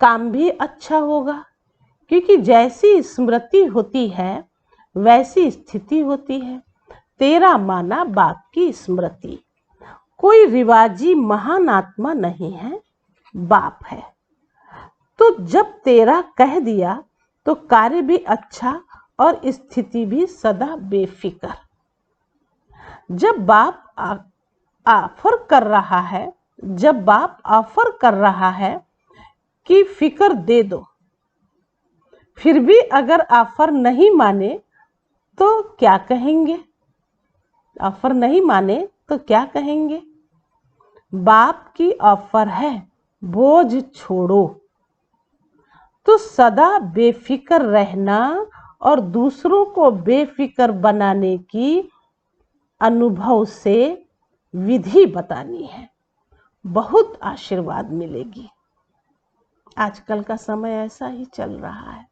S3: काम भी अच्छा होगा, क्योंकि जैसी स्मृति होती है वैसी स्थिति होती है। तेरा माना बाप की स्मृति, कोई रिवाजी महान आत्मा नहीं है, बाप है। तो जब तेरा कह दिया तो कार्य भी अच्छा और स्थिति भी सदा बेफिक्र। जब बाप ऑफर कर रहा है जब बाप ऑफर कर रहा है कि फिक्र दे दो, फिर भी अगर ऑफर नहीं माने तो क्या कहेंगे? ऑफर नहीं माने तो क्या कहेंगे? बाप की ऑफर है बोझ छोड़ो, तो सदा बेफिक्र रहना और दूसरों को बेफिक्र बनाने की अनुभव से विधि बतानी है। बहुत आशीर्वाद मिलेगी। आजकल का समय ऐसा ही चल रहा है,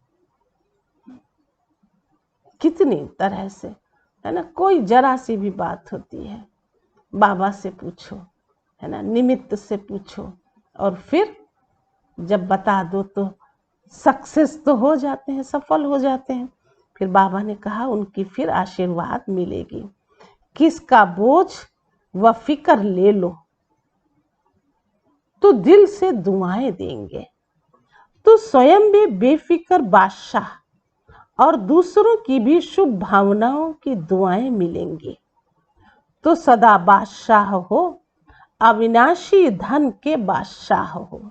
S3: कितनी तरह से, है ना। कोई जरा सी भी बात होती है, बाबा से पूछो, है ना, निमित्त से पूछो, और फिर जब बता दो तो सक्सेस तो हो जाते हैं, सफल हो जाते हैं। फिर बाबा ने कहा उनकी फिर आशीर्वाद मिलेगी। किसका बोझ व फिक्र ले लो तो दिल से दुआएं देंगे, तो स्वयं भी बेफिक्र बादशाह और दूसरों की भी शुभ भावनाओं की दुआएं मिलेंगी। तो सदा बादशाह हो, अविनाशी धन के बादशाह हो।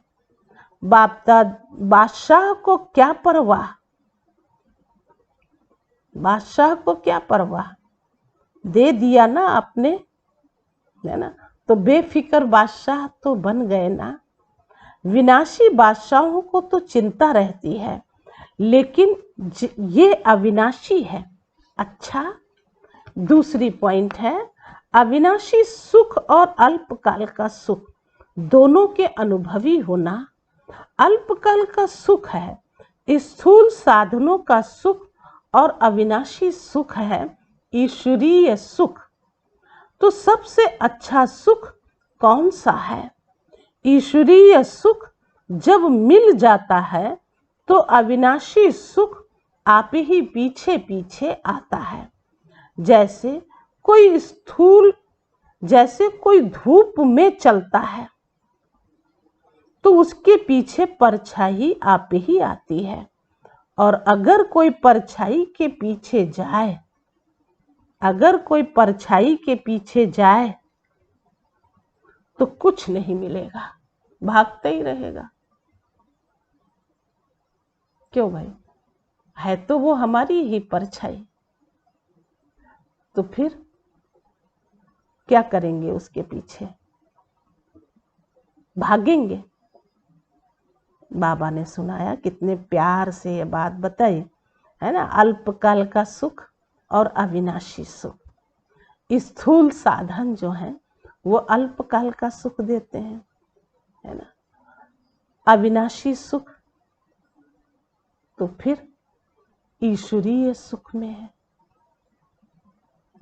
S3: बादशाह को क्या परवाह, बादशाह को क्या परवाह, दे दिया ना आपने, है ना, तो बेफिक्र बादशाह तो बन गए ना। विनाशी बादशाहों को तो चिंता रहती है, लेकिन ये अविनाशी है। अच्छा, दूसरी पॉइंट है, अविनाशी सुख और अल्पकाल का सुख दोनों के अनुभवी होना। अल्पकाल का सुख है स्थूल साधनों का सुख और अविनाशी सुख है ईश्वरीय सुख। तो सबसे अच्छा सुख कौन सा है? ईश्वरीय सुख जब मिल जाता है तो अविनाशी सुख आप ही पीछे पीछे आता है। जैसे कोई धूप में चलता है तो उसके पीछे परछाई आप ही आती है, और अगर कोई परछाई के पीछे जाए, अगर कोई परछाई के पीछे जाए तो कुछ नहीं मिलेगा, भागता ही रहेगा। क्यों भाई? है तो वो हमारी ही परछाई, तो फिर क्या करेंगे? उसके पीछे भागेंगे। बाबा ने सुनाया, कितने प्यार से ये बात बताई, है ना। अल्पकाल का सुख और अविनाशी सुख। स्थूल साधन जो हैं वो अल्पकाल का सुख देते हैं, है ना। अविनाशी सुख तो फिर ईश्वरीय सुख में है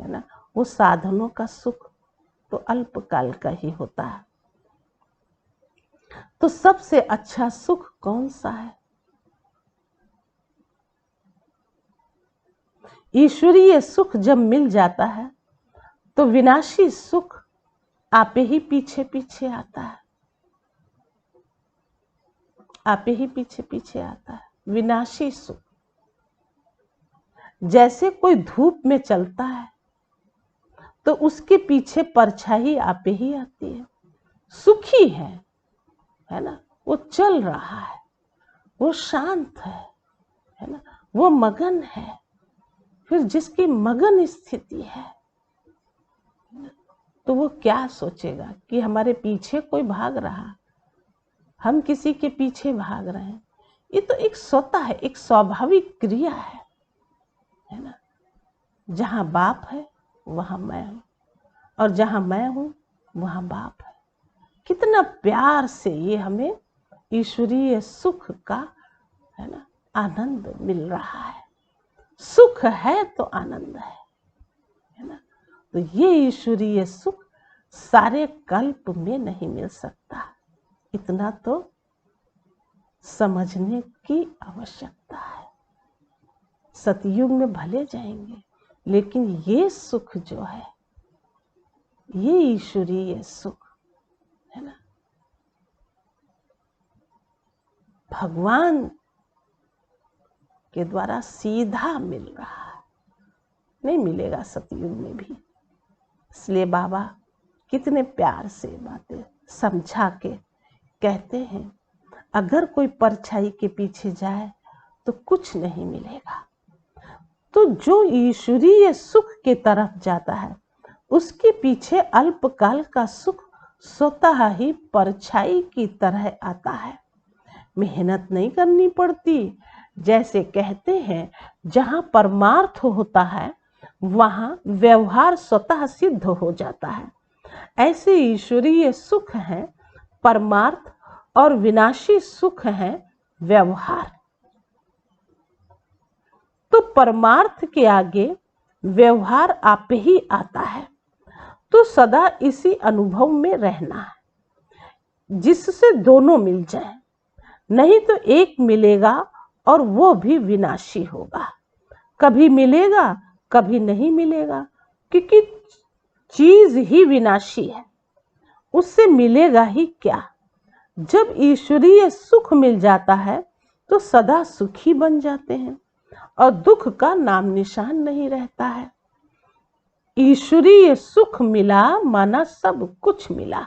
S3: ना। वो साधनों का सुख तो अल्पकाल का ही होता है। तो सबसे अच्छा सुख कौन सा है? ईश्वरीय सुख जब मिल जाता है तो विनाशी सुख आप ही पीछे पीछे आता है, आप ही पीछे पीछे आता है। विनाशी सुख, जैसे कोई धूप में चलता है तो उसके पीछे परछाई आप ही आती है। सुखी है ना, वो चल रहा है, वो शांत है ना, वो मगन है। फिर जिसकी मगन स्थिति है तो वो क्या सोचेगा कि हमारे पीछे कोई भाग रहा, हम किसी के पीछे भाग रहे हैं। ये तो एक स्वतः है, एक स्वाभाविक क्रिया है ना। जहां बाप है वहां मैं हूं, और जहां मैं हूं वहां बाप है। कितना प्यार से ये हमें ईश्वरीय सुख का, है ना, आनंद मिल रहा है। सुख है तो आनंद है ना। तो ये ईश्वरीय सुख सारे कल्प में नहीं मिल सकता। इतना तो समझने की आवश्यकता है। सतयुग में भले जाएंगे, लेकिन ये सुख जो है, ये ईश्वरीय सुख है ना, भगवान के द्वारा सीधा मिल रहा है, नहीं मिलेगा सतयुग में भी। इसलिए बाबा कितने प्यार से बातें समझा के कहते हैं, अगर कोई परछाई के पीछे जाए तो कुछ नहीं मिलेगा। तो जो ईश्वरीय सुख के तरफ जाता है उसके पीछे अल्पकाल का सुख स्वतः ही परछाई की तरह आता है, मेहनत नहीं करनी पड़ती। जैसे कहते हैं, जहाँ परमार्थ होता है वहाँ व्यवहार स्वतः सिद्ध हो जाता है। ऐसे ईश्वरीय सुख है परमार्थ और विनाशी सुख है व्यवहार। तो परमार्थ के आगे व्यवहार आप ही आता है। तो सदा इसी अनुभव में रहना है जिससे दोनों मिल जाए, नहीं तो एक मिलेगा और वो भी विनाशी होगा। कभी मिलेगा कभी नहीं मिलेगा, क्योंकि चीज ही विनाशी है, उससे मिलेगा ही क्या। जब ईश्वरीय सुख मिल जाता है तो सदा सुखी बन जाते हैं और दुख का नाम निशान नहीं रहता है। ईश्वरीय सुख मिला माना सब कुछ मिला,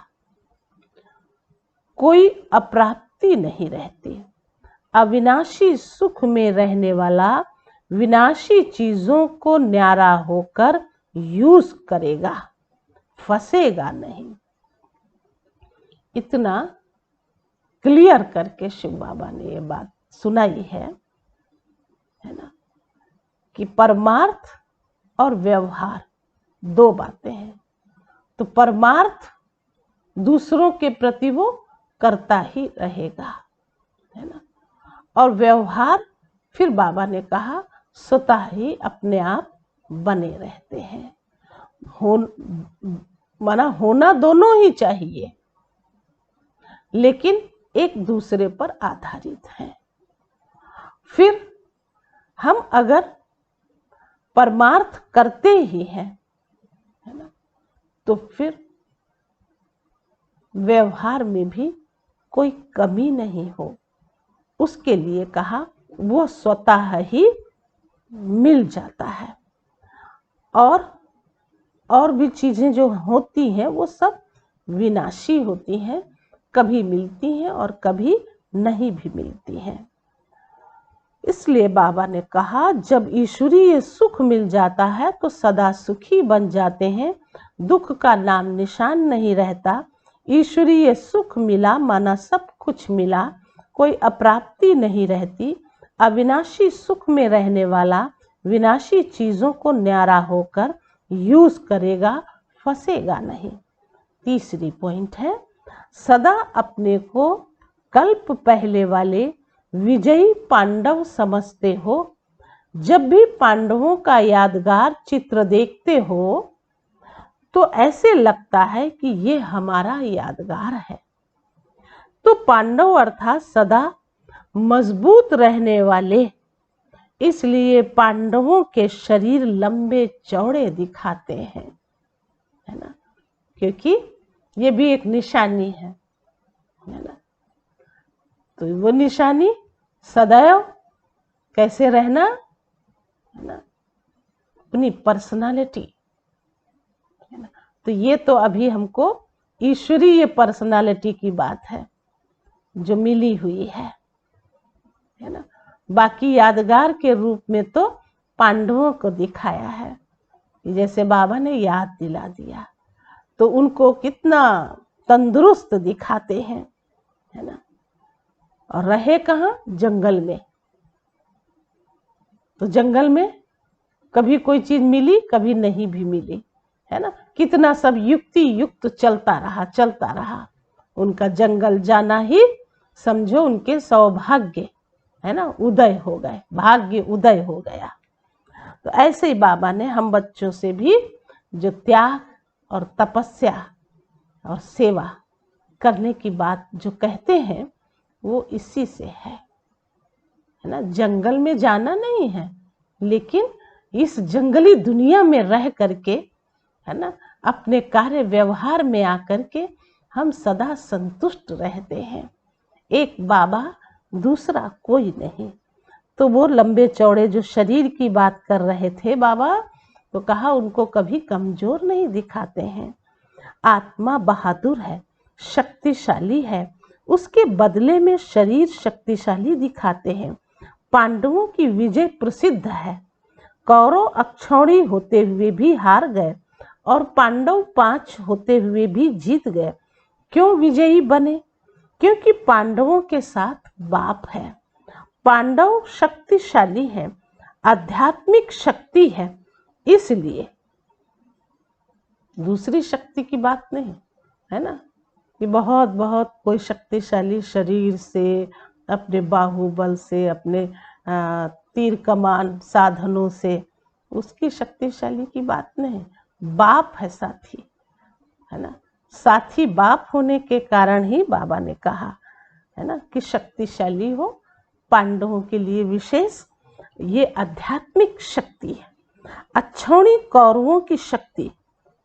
S3: कोई अप्राप्ति नहीं रहती। अविनाशी सुख में रहने वाला विनाशी चीजों को न्यारा होकर यूज करेगा, फंसेगा नहीं। इतना क्लियर करके शिव बाबा ने ये बात सुनाई है ना, कि परमार्थ और व्यवहार दो बातें हैं। तो परमार्थ दूसरों के प्रति वो करता ही रहेगा, है ना, और व्यवहार फिर बाबा ने कहा स्वतः ही अपने आप बने रहते हैं। होना दोनों ही चाहिए, लेकिन एक दूसरे पर आधारित हैं। फिर हम अगर परमार्थ करते ही हैं, है ना, तो फिर व्यवहार में भी कोई कमी नहीं हो, उसके लिए कहा वो स्वतः ही मिल जाता है। और भी चीजें जो होती हैं वो सब विनाशी होती हैं, कभी मिलती हैं और कभी नहीं भी मिलती हैं। इसलिए बाबा ने कहा जब ईश्वरीय सुख मिल जाता है तो सदा सुखी बन जाते हैं, दुख का नाम निशान नहीं रहता। ईश्वरीय सुख मिला माना सब कुछ मिला, कोई अप्राप्ति नहीं रहती। अविनाशी सुख में रहने वाला विनाशी चीजों को न्यारा होकर यूज करेगा, फंसेगा नहीं। तीसरी पॉइंट है, सदा अपने को कल्प पहले वाले विजयी पांडव समझते हो। जब भी पांडवों का यादगार चित्र देखते हो तो ऐसे लगता है कि ये हमारा यादगार है। तो पांडव अर्थात सदा मजबूत रहने वाले, इसलिए पांडवों के शरीर लंबे चौड़े दिखाते हैं, है ना, क्योंकि ये भी एक निशानी है ना। तो वो निशानी सदैव कैसे रहना, है ना, अपनी पर्सनालिटी, है ना। तो ये तो अभी हमको ईश्वरीय पर्सनालिटी की बात है जो मिली हुई है ना। बाकी यादगार के रूप में तो पांडवों को दिखाया है, जैसे बाबा ने याद दिला दिया, तो उनको कितना तंदुरुस्त दिखाते हैं, है ना। और रहे कहाँ, जंगल में। तो जंगल में कभी कोई चीज मिली कभी नहीं भी मिली, है ना। कितना सब युक्ति युक्त चलता रहा। उनका जंगल जाना ही समझो उनके सौभाग्य, है ना, उदय हो गए, भाग्य उदय हो गया। तो ऐसे ही बाबा ने हम बच्चों से भी जो त्याग और तपस्या और सेवा करने की बात जो कहते हैं वो इसी से है ना। जंगल में जाना नहीं है, लेकिन इस जंगली दुनिया में रह करके, है ना, अपने कार्य व्यवहार में आकर के हम सदा संतुष्ट रहते हैं। एक बाबा, दूसरा कोई नहीं। तो वो लंबे चौड़े जो शरीर की बात कर रहे थे बाबा, तो कहा उनको कभी कमजोर नहीं दिखाते हैं। आत्मा बहादुर है, शक्तिशाली है, उसके बदले में शरीर शक्तिशाली दिखाते हैं। पांडवों की विजय प्रसिद्ध है। कौरव अक्षौणी होते हुए भी हार गए और पांडव 5 होते हुए भी जीत गए। क्यों विजयी बने? क्योंकि पांडवों के साथ बाप है। पांडव शक्तिशाली है, आध्यात्मिक शक्ति है, इसलिए दूसरी शक्ति की बात नहीं है ना कि बहुत बहुत कोई शक्तिशाली शरीर से, अपने बाहुबल से, अपने तीर कमान साधनों से, उसकी शक्तिशाली की बात नहीं। बाप है साथी, है ना। साथी बाप होने के कारण ही बाबा ने कहा है ना कि शक्तिशाली हो। पांडवों के लिए विशेष ये आध्यात्मिक शक्ति है। अक्षौणी कौरवों की शक्ति,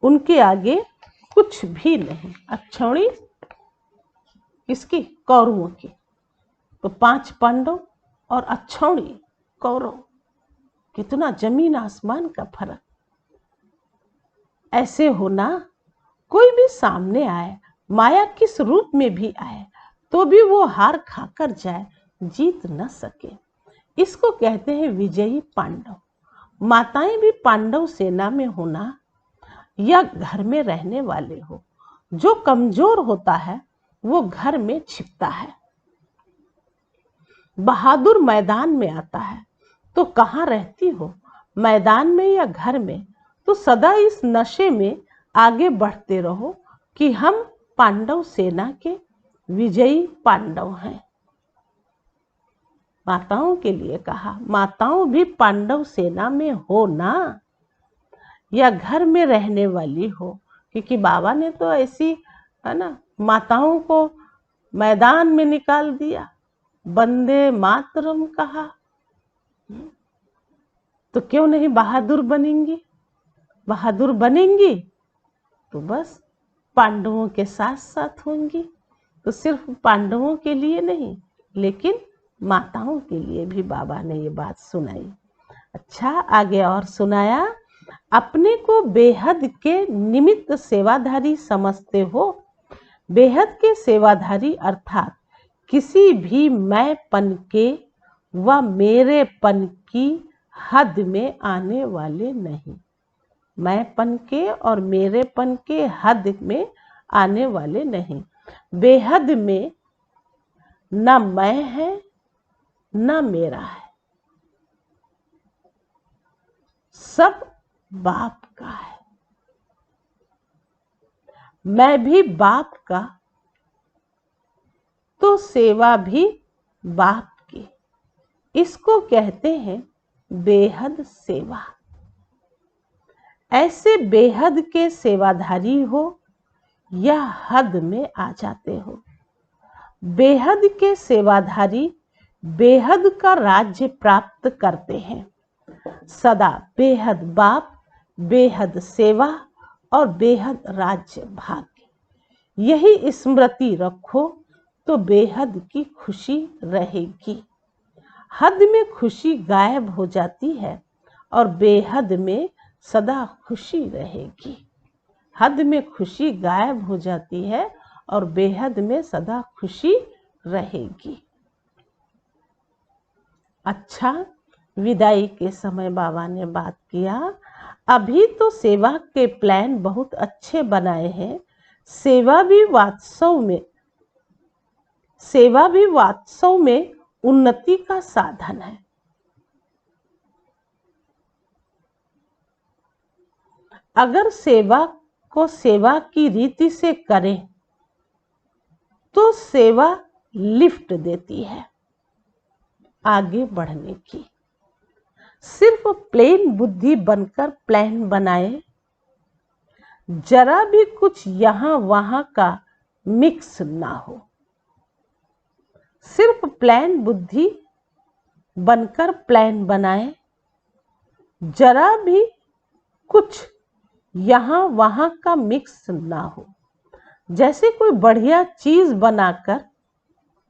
S3: उनके आगे कुछ भी नहीं। अक्षौणी किसकी? कौरवों की। तो 5 पांडव और अक्षौणी कौरव, कितना जमीन आसमान का फर्क। ऐसे होना, कोई भी सामने आए, माया किस रूप में भी आए, तो भी वो हार खाकर जाए, जीत न सके। इसको कहते हैं विजयी पांडव। माताएं भी पांडव सेना में होना या घर में रहने वाले हो, जो कमजोर होता है वो घर में छिपता है। बहादुर मैदान में आता है तो कहाँ रहती हो, मैदान में या घर में? तो सदा इस नशे में आगे बढ़ते रहो कि हम पांडव सेना के विजयी पांडव हैं। माताओं के लिए कहा, माताओं भी पांडव सेना में हो ना, या घर में रहने वाली हो, क्योंकि बाबा ने तो ऐसी है ना माताओं को मैदान में निकाल दिया, वंदे मातरम कहा। तो क्यों नहीं बहादुर बनेंगी? बहादुर बनेंगी तो बस पांडवों के साथ साथ होंगी। तो सिर्फ पांडवों के लिए नहीं, लेकिन माताओं के लिए भी बाबा ने ये बात सुनाई। अच्छा, आगे और सुनाया, अपने को बेहद के निमित्त सेवाधारी समझते हो। बेहद के सेवाधारी अर्थात किसी भी मैंपन के व मेरेपन की हद में आने वाले नहीं। मैंपन के और मेरेपन के हद में आने वाले नहीं। बेहद में न मैं है न मेरा है, सब बाप का है। मैं भी बाप का, तो सेवा भी बाप की। इसको कहते हैं बेहद सेवा। ऐसे बेहद के सेवाधारी हो या हद में आ जाते हो। बेहद के सेवाधारी बेहद का राज्य प्राप्त करते हैं। सदा बेहद बाप, बेहद सेवा और बेहद राज्य भाग्य, यही स्मृति रखो तो बेहद की खुशी रहेगी। हद में खुशी गायब हो जाती है और बेहद में सदा खुशी रहेगी। हद में खुशी गायब हो जाती है और बेहद में सदा खुशी रहेगी। अच्छा, विदाई के समय बाबा ने बात किया, अभी तो सेवा के प्लान बहुत अच्छे बनाए हैं। सेवा भी वात्सव में उन्नति का साधन है। अगर सेवा को सेवा की रीति से करें तो सेवा लिफ्ट देती है आगे बढ़ने की। सिर्फ प्लेन बुद्धि बनकर प्लान बनाए, जरा भी कुछ यहां वहां का मिक्स ना हो। सिर्फ प्लान बुद्धि बनकर प्लान बनाए, जरा भी कुछ यहां वहां का मिक्स ना हो। जैसे कोई बढ़िया चीज बनाकर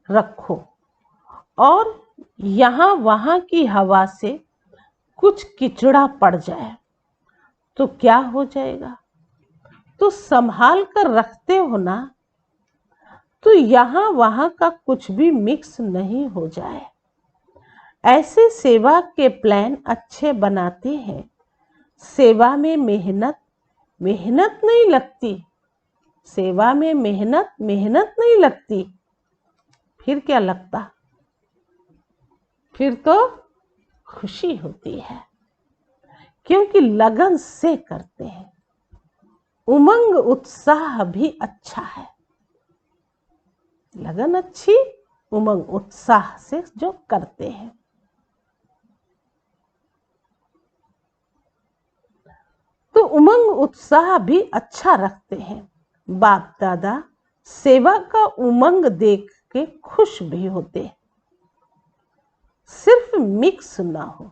S3: रखो और यहां वहां की हवा से कुछ कीचड़ा पड़ जाए तो क्या हो जाएगा? तो संभाल कर रखते हो ना, तो यहाँ वहाँ का कुछ भी मिक्स नहीं हो जाए। ऐसे सेवा के प्लान अच्छे बनाते हैं। सेवा में मेहनत नहीं लगती, सेवा में मेहनत नहीं लगती। फिर क्या लगता? फिर तो खुशी होती है, क्योंकि लगन से करते हैं। उमंग उत्साह भी अच्छा है। लगन अच्छी, उमंग उत्साह से जो करते हैं। तो उमंग उत्साह भी अच्छा रखते हैं। बाप दादा सेवा का उमंग देख के खुश भी होते हैं। सिर्फ मिक्स ना हो।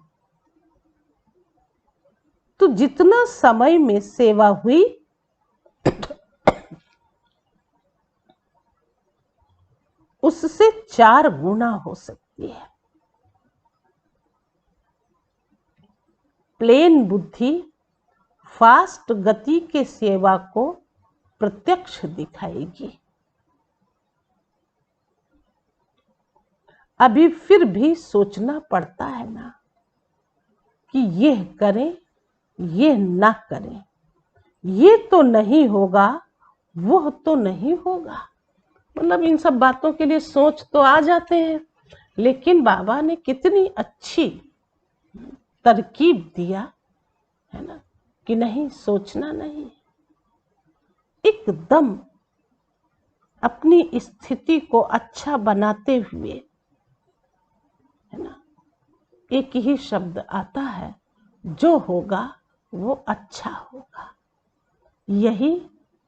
S3: तो जितना समय में सेवा हुई उससे 4 गुना हो सकती है। प्लेन बुद्धि फास्ट गति के सेवा को प्रत्यक्ष दिखाएगी। अभी फिर भी सोचना पड़ता है ना कि यह करें, यह ना करें, ये तो नहीं होगा, वो तो नहीं होगा। मतलब इन सब बातों के लिए सोच तो आ जाते हैं, लेकिन बाबा ने कितनी अच्छी तरकीब दिया है ना कि नहीं, सोचना नहीं, एकदम अपनी स्थिति को अच्छा बनाते हुए, है ना, एक ही शब्द आता है, जो होगा वो अच्छा होगा। यही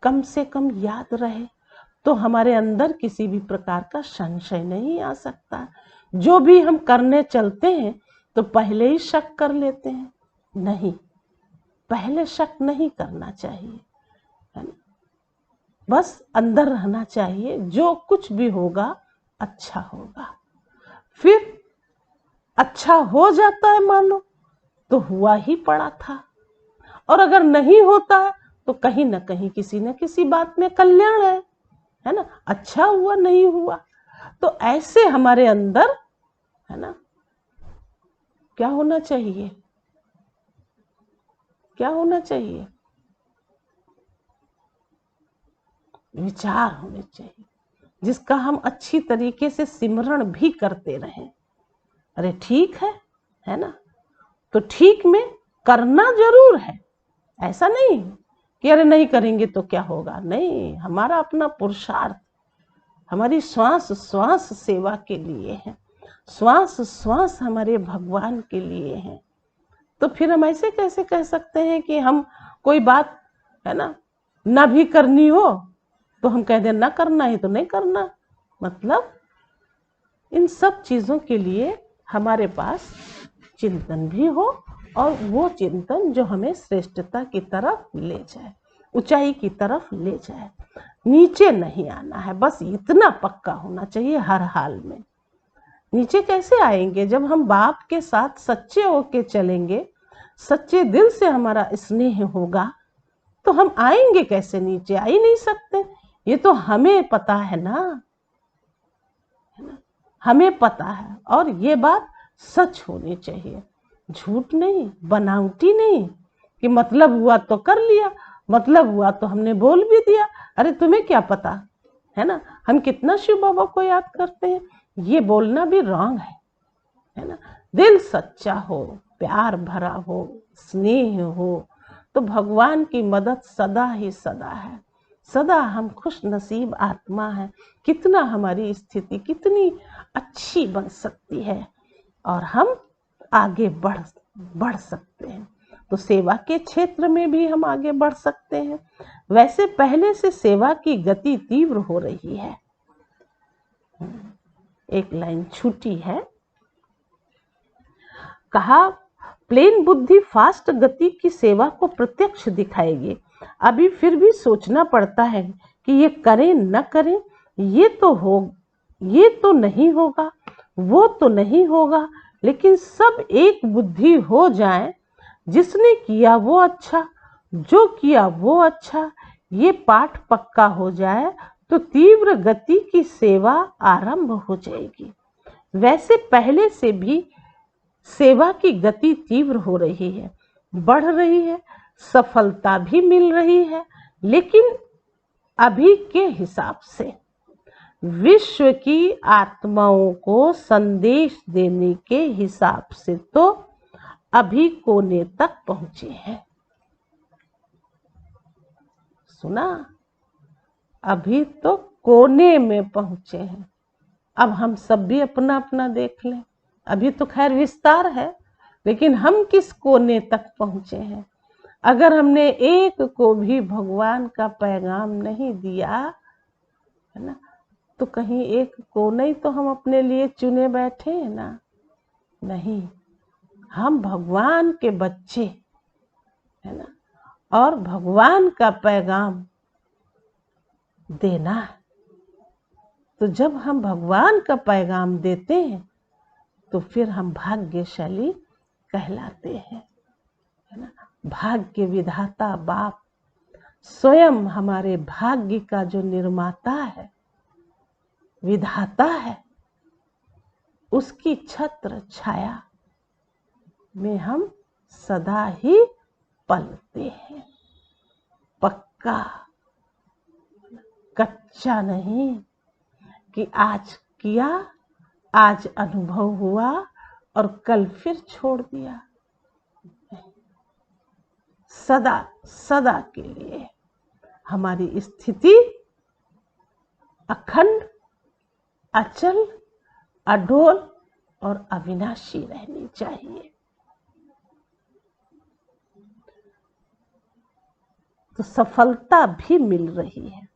S3: कम से कम याद रहे तो हमारे अंदर किसी भी प्रकार का संशय नहीं आ सकता। जो भी हम करने चलते हैं तो पहले ही शक कर लेते हैं। नहीं, पहले शक नहीं करना चाहिए, है ना। बस अंदर रहना चाहिए, जो कुछ भी होगा अच्छा होगा। फिर अच्छा हो जाता है मानो तो हुआ ही पड़ा था, और अगर नहीं होता है तो कहीं ना कहीं किसी न किसी बात में कल्याण है ना। अच्छा हुआ नहीं हुआ तो ऐसे हमारे अंदर, है ना, क्या होना चाहिए, क्या होना चाहिए? विचार होने चाहिए, जिसका हम अच्छी तरीके से सिमरण भी करते रहें। अरे ठीक है ना, तो ठीक में करना जरूर है। ऐसा नहीं कि अरे नहीं करेंगे तो क्या होगा। नहीं, हमारा अपना पुरुषार्थ, हमारी श्वास श्वास सेवा के लिए है, श्वास श्वास हमारे भगवान के लिए है। तो फिर हम ऐसे कैसे कह सकते हैं कि हम कोई बात, है ना भी करनी हो तो हम कह दें ना करना है तो नहीं करना। मतलब इन सब चीजों के लिए हमारे पास चिंतन भी हो, और वो चिंतन जो हमें श्रेष्ठता की तरफ ले जाए, ऊंचाई की तरफ ले जाए। नीचे नहीं आना है, बस इतना पक्का होना चाहिए हर हाल में। नीचे कैसे आएंगे? जब हम बाप के साथ सच्चे होके चलेंगे, सच्चे दिल से हमारा स्नेह होगा, तो हम आएंगे कैसे नीचे? आ ही नहीं सकते। ये तो हमें पता है ना, हमें पता है। और ये बात सच होनी चाहिए, झूठ नहीं, बनावटी नहीं कि मतलब हुआ तो कर लिया, मतलब हुआ तो हमने बोल भी दिया। अरे तुम्हें क्या पता, है ना। हम कितना शिव बाबा को याद करते हैं, ये बोलना भी रॉन्ग है ना। दिल सच्चा हो, प्यार भरा हो, स्नेह हो, तो भगवान की मदद सदा ही सदा है। सदा हम खुश नसीब आत्मा है। कितना हमारी स्थिति कितनी अच्छी बन सकती है, और हम आगे बढ़ सकते हैं। तो सेवा के क्षेत्र में भी हम आगे बढ़ सकते हैं। वैसे पहले से सेवा की गति तीव्र हो रही है। एक लाइन छूटी है, कहा प्लेन बुद्धि फास्ट गति की सेवा को प्रत्यक्ष दिखाएगी। अभी फिर भी सोचना पड़ता है कि ये करें न करें, ये तो नहीं होगा, वो तो नहीं होगा, लेकिन सब एक बुद्धि हो जाए। जिसने किया वो अच्छा, जो किया वो अच्छा, ये पाठ पक्का हो जाए तो तीव्र गति की सेवा आरंभ हो जाएगी। वैसे पहले से भी सेवा की गति तीव्र हो रही है, बढ़ रही है, सफलता भी मिल रही है, लेकिन अभी के हिसाब से विश्व की आत्माओं को संदेश देने के हिसाब से तो अभी कोने तक पहुंचे हैं। सुना? अभी तो कोने में पहुंचे हैं। अब हम सब भी अपना अपना देख लें। अभी तो खैर विस्तार है, लेकिन हम किस कोने तक पहुंचे हैं? अगर हमने एक को भी भगवान का पैगाम नहीं दिया है ना, तो कहीं एक कोना ही तो हम अपने लिए चुने बैठे हैं ना? नहीं, हम भगवान के बच्चे है ना, और भगवान का पैगाम देना है। तो जब हम भगवान का पैगाम देते हैं तो फिर हम भाग्यशाली कहलाते हैं, है ना। भाग्य विधाता बाप स्वयं हमारे भाग्य का जो निर्माता है, विधाता है, उसकी छत्र छाया में हम सदा ही पलते हैं। पक्का, कच्चा नहीं कि आज किया, आज अनुभव हुआ और कल फिर छोड़ दिया। सदा सदा के लिए हमारी स्थिति अखंड, अचल, अडोल और अविनाशी रहनी चाहिए। तो सफलता भी मिल रही है,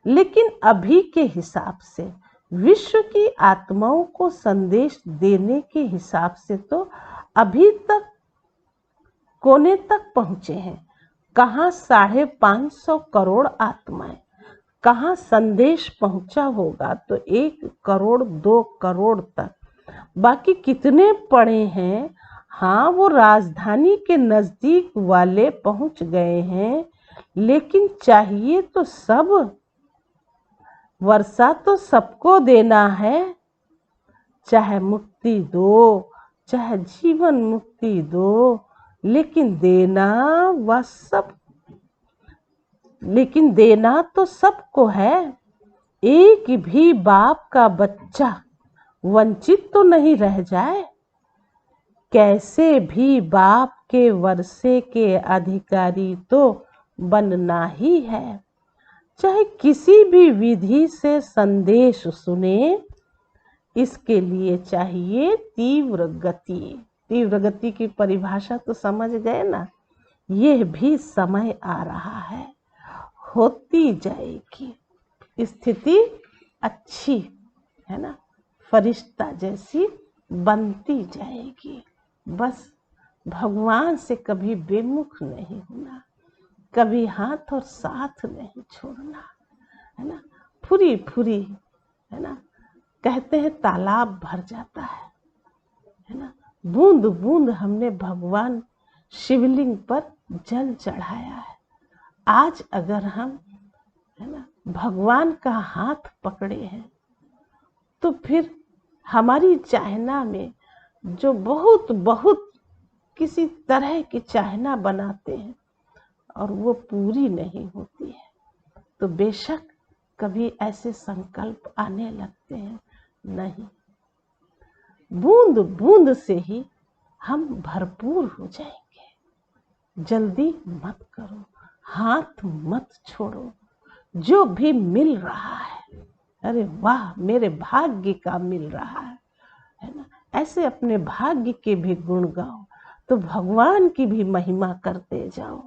S3: लेकिन अभी के हिसाब से विश्व की आत्माओं को संदेश देने के हिसाब से तो अभी तक कोने तक पहुंचे हैं। कहाँ 550 करोड़ आत्माएं, कहाँ संदेश पहुंचा होगा तो 1 करोड़ 2 करोड़ तक। बाकी कितने पड़े हैं? हाँ, वो राजधानी के नजदीक वाले पहुंच गए हैं, लेकिन चाहिए तो सब। वर्षा तो सबको देना है, चाहे मुक्ति दो, चाहे जीवन मुक्ति दो, लेकिन देना तो सबको है। एक भी बाप का बच्चा वंचित तो नहीं रह जाए। कैसे भी बाप के वर्षे के अधिकारी तो बनना ही है। चाहे किसी भी विधि से संदेश सुने, इसके लिए चाहिए तीव्र गति। तीव्र गति की परिभाषा तो समझ गए ना? यह भी समय आ रहा है, होती जाएगी स्थिति अच्छी, है ना, फरिश्ता जैसी बनती जाएगी। बस भगवान से कभी बेमुख नहीं होना, कभी हाथ और साथ नहीं छोड़ना, है ना। फुरी फुरी, है ना, कहते हैं तालाब भर जाता है ना। बूंद बूंद हमने भगवान शिवलिंग पर जल चढ़ाया है। आज अगर हम, है ना, भगवान का हाथ पकड़े हैं तो फिर हमारी चाहना में जो बहुत बहुत किसी तरह की चाहना बनाते हैं और वो पूरी नहीं होती है, तो बेशक कभी ऐसे संकल्प आने लगते हैं। नहीं, बूंद बूंद से ही हम भरपूर हो जाएंगे। जल्दी मत करो, हाथ मत छोड़ो। जो भी मिल रहा है, अरे वाह, मेरे भाग्य का मिल रहा है ना, ऐसे अपने भाग्य के भी गुण गाओ, तो भगवान की भी महिमा करते जाओ।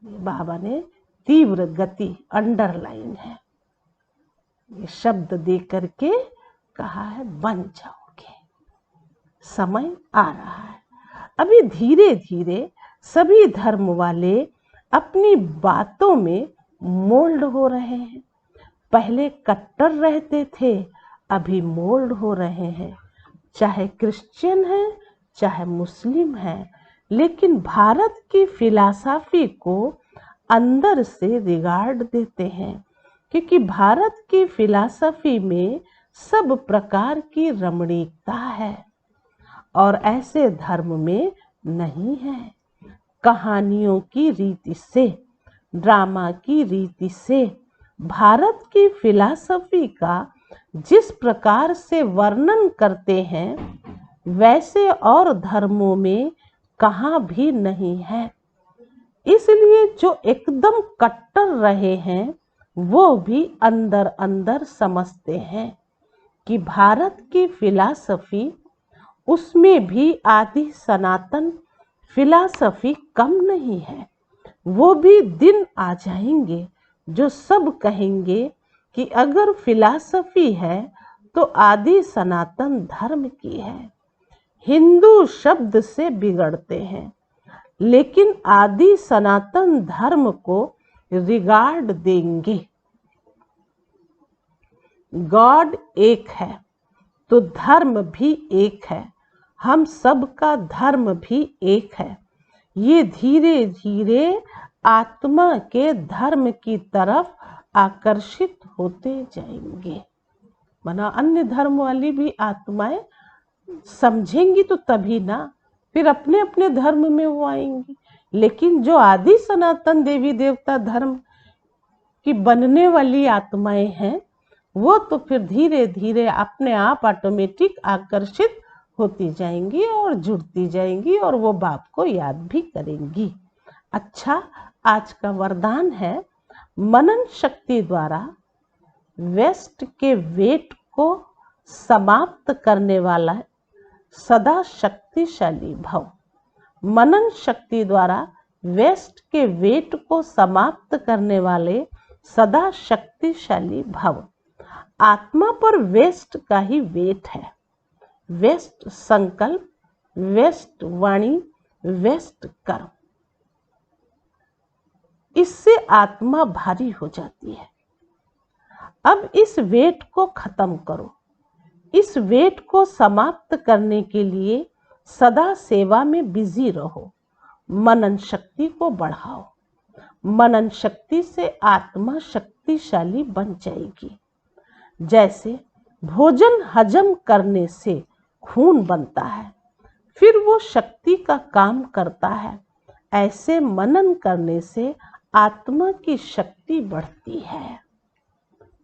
S3: बाबा ने तीव्र गति अंडरलाइन है, ये शब्द दे करके कहा है, बन जाओगे। समय आ रहा है। अभी धीरे धीरे सभी धर्म वाले अपनी बातों में मोल्ड हो रहे हैं। पहले कट्टर रहते थे, अभी मोल्ड हो रहे हैं। चाहे क्रिश्चियन है, चाहे मुस्लिम है, लेकिन भारत की फिलॉसफी को अंदर से रिगार्ड देते हैं। क्योंकि भारत की फिलॉसफी में सब प्रकार की रमणीकता है और ऐसे धर्म में नहीं है। कहानियों की रीति से, ड्रामा की रीति से भारत की फिलॉसफी का जिस प्रकार से वर्णन करते हैं वैसे और धर्मों में कहाँ भी नहीं है। इसलिए जो एकदम कट्टर रहे हैं वो भी अंदर अंदर समझते हैं कि भारत की फिलॉसफी, उसमें भी आदि सनातन फिलॉसफी कम नहीं है। वो भी दिन आ जाएंगे जो सब कहेंगे कि अगर फिलॉसफी है तो आदि सनातन धर्म की है। हिंदू शब्द से बिगड़ते हैं लेकिन आदि सनातन धर्म को रिगार्ड देंगे। गॉड एक है तो धर्म भी एक है, हम सबका धर्म भी एक है। ये धीरे धीरे आत्मा के धर्म की तरफ आकर्षित होते जाएंगे। माना अन्य धर्म वाली भी आत्माएं समझेंगी तो तभी ना, फिर अपने अपने धर्म में वो आएंगी। लेकिन जो आदि सनातन देवी देवता धर्म की बनने वाली आत्माएं हैं वो तो फिर धीरे धीरे अपने आप ऑटोमेटिक आकर्षित होती जाएंगी और जुड़ती जाएंगी और वो बाप को याद भी करेंगी। अच्छा, आज का वरदान है मनन शक्ति द्वारा वेस्ट के वेट को समाप्त करने वाला सदा शक्तिशाली भव। मनन शक्ति द्वारा वेस्ट के वेट को समाप्त करने वाले सदा शक्तिशाली भव। आत्मा पर वेस्ट का ही वेट है। वेस्ट संकल्प, वेस्ट वाणी, वेस्ट कर्म, इससे आत्मा भारी हो जाती है। अब इस वेट को खत्म करो। इस वेट को समाप्त करने के लिए सदा सेवा में बिजी रहो। मनन शक्ति को बढ़ाओ। मनन शक्ति से आत्मा शक्तिशाली बन जाएगी। जैसे भोजन हजम करने से खून बनता है, फिर वो शक्ति का काम करता है, ऐसे मनन करने से आत्मा की शक्ति बढ़ती है।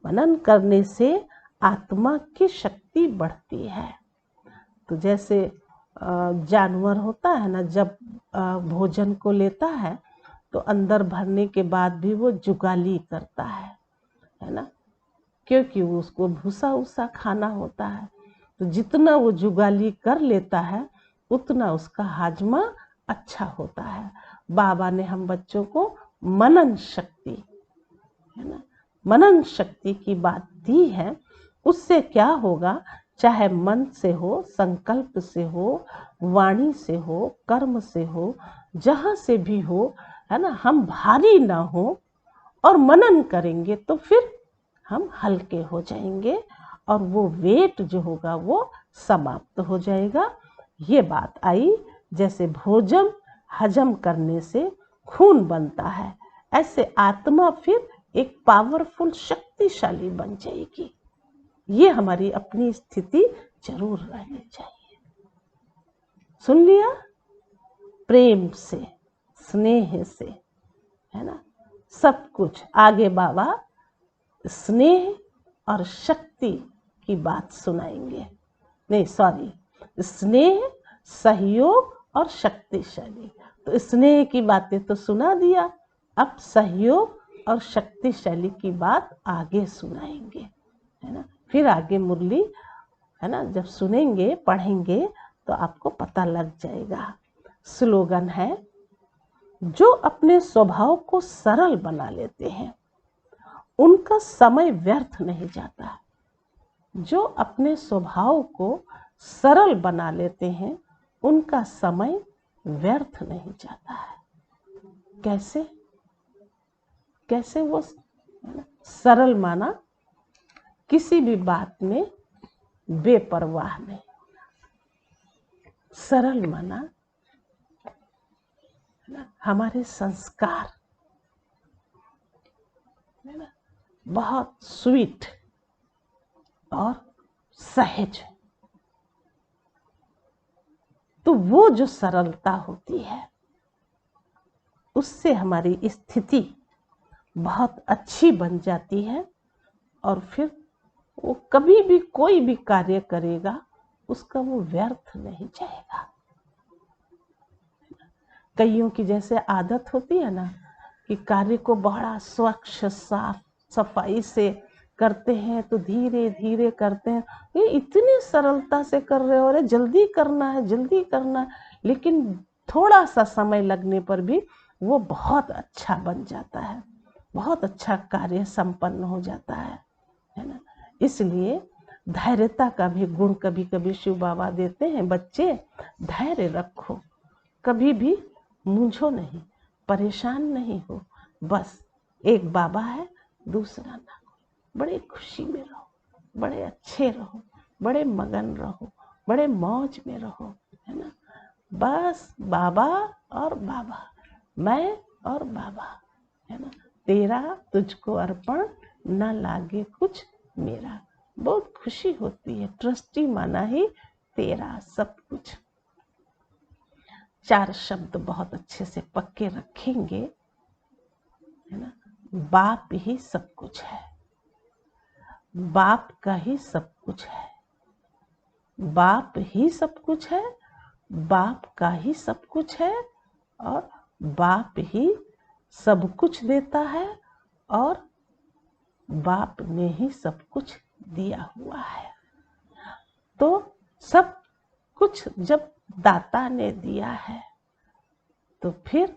S3: मनन करने से आत्मा की शक्ति बढ़ती है। तो जैसे जानवर होता है ना, जब भोजन को लेता है तो अंदर भरने के बाद भी वो जुगाली करता है ना, क्योंकि उसको भूसा उसा खाना होता है। तो जितना वो जुगाली कर लेता है उतना उसका हाजमा अच्छा होता है। बाबा ने हम बच्चों को मनन शक्ति, है ना, मनन शक्ति की बात दी है। उससे क्या होगा, चाहे मन से हो, संकल्प से हो, वाणी से हो, कर्म से हो, जहाँ से भी हो, है ना, हम भारी ना हो और मनन करेंगे तो फिर हम हल्के हो जाएंगे और वो वेट जो होगा वो समाप्त हो जाएगा। ये बात आई। जैसे भोजन हजम करने से खून बनता है, ऐसे आत्मा फिर एक पावरफुल शक्तिशाली बन जाएगी। ये हमारी अपनी स्थिति जरूर रहनी चाहिए। सुन लिया? प्रेम से, स्नेह से, है ना, सब कुछ आगे बाबा स्नेह और शक्ति की बात सुनाएंगे। नहीं सॉरी, स्नेह, सहयोग और शक्तिशाली। तो स्नेह की बातें तो सुना दिया, अब सहयोग और शक्तिशाली की बात आगे सुनाएंगे, है ना। फिर आगे मुरली, है ना, जब सुनेंगे पढ़ेंगे तो आपको पता लग जाएगा। स्लोगन है, जो अपने स्वभाव को सरल बना लेते हैं उनका समय व्यर्थ नहीं जाता। जो अपने स्वभाव को सरल बना लेते हैं उनका समय व्यर्थ नहीं जाता है। कैसे? कैसे वो सरल माना, किसी भी बात में बेपरवाह नहीं। सरल माना हमारे संस्कार, है ना, बहुत स्वीट और सहज। तो वो जो सरलता होती है उससे हमारी स्थिति बहुत अच्छी बन जाती है और फिर वो कभी भी कोई भी कार्य करेगा उसका वो व्यर्थ नहीं जाएगा। कईयों की जैसे आदत होती है ना कि कार्य को बड़ा स्वच्छ साफ सफाई से करते हैं, तो धीरे धीरे करते हैं, ये इतनी सरलता से कर रहे हो, अरे जल्दी करना है जल्दी करना है, लेकिन थोड़ा सा समय लगने पर भी वो बहुत अच्छा बन जाता है, बहुत अच्छा कार्य संपन्न हो जाता है ना। इसलिए धैर्यता का भी गुण कभी कभी शिव बाबा देते हैं, बच्चे धैर्य रखो, कभी भी मूंझो नहीं, परेशान नहीं हो, बस एक बाबा है दूसरा ना, बड़े खुशी में रहो, बड़े अच्छे रहो, बड़े मगन रहो, बड़े मौज में रहो, है ना। बस बाबा और बाबा, मैं और बाबा, है ना। तेरा तुझको अर्पण न लागे कुछ मेरा, बहुत खुशी होती है, ट्रस्टी माना ही तेरा सब कुछ। 4 शब्द बहुत अच्छे से पक्के रखेंगे, है ना। बाप ही सब कुछ है, बाप का ही सब कुछ है, बाप ही सब कुछ है, बाप का ही सब कुछ है, और बाप ही सब कुछ देता है, और बाप ने ही सब कुछ दिया हुआ है। तो सब कुछ जब दाता ने दिया है तो फिर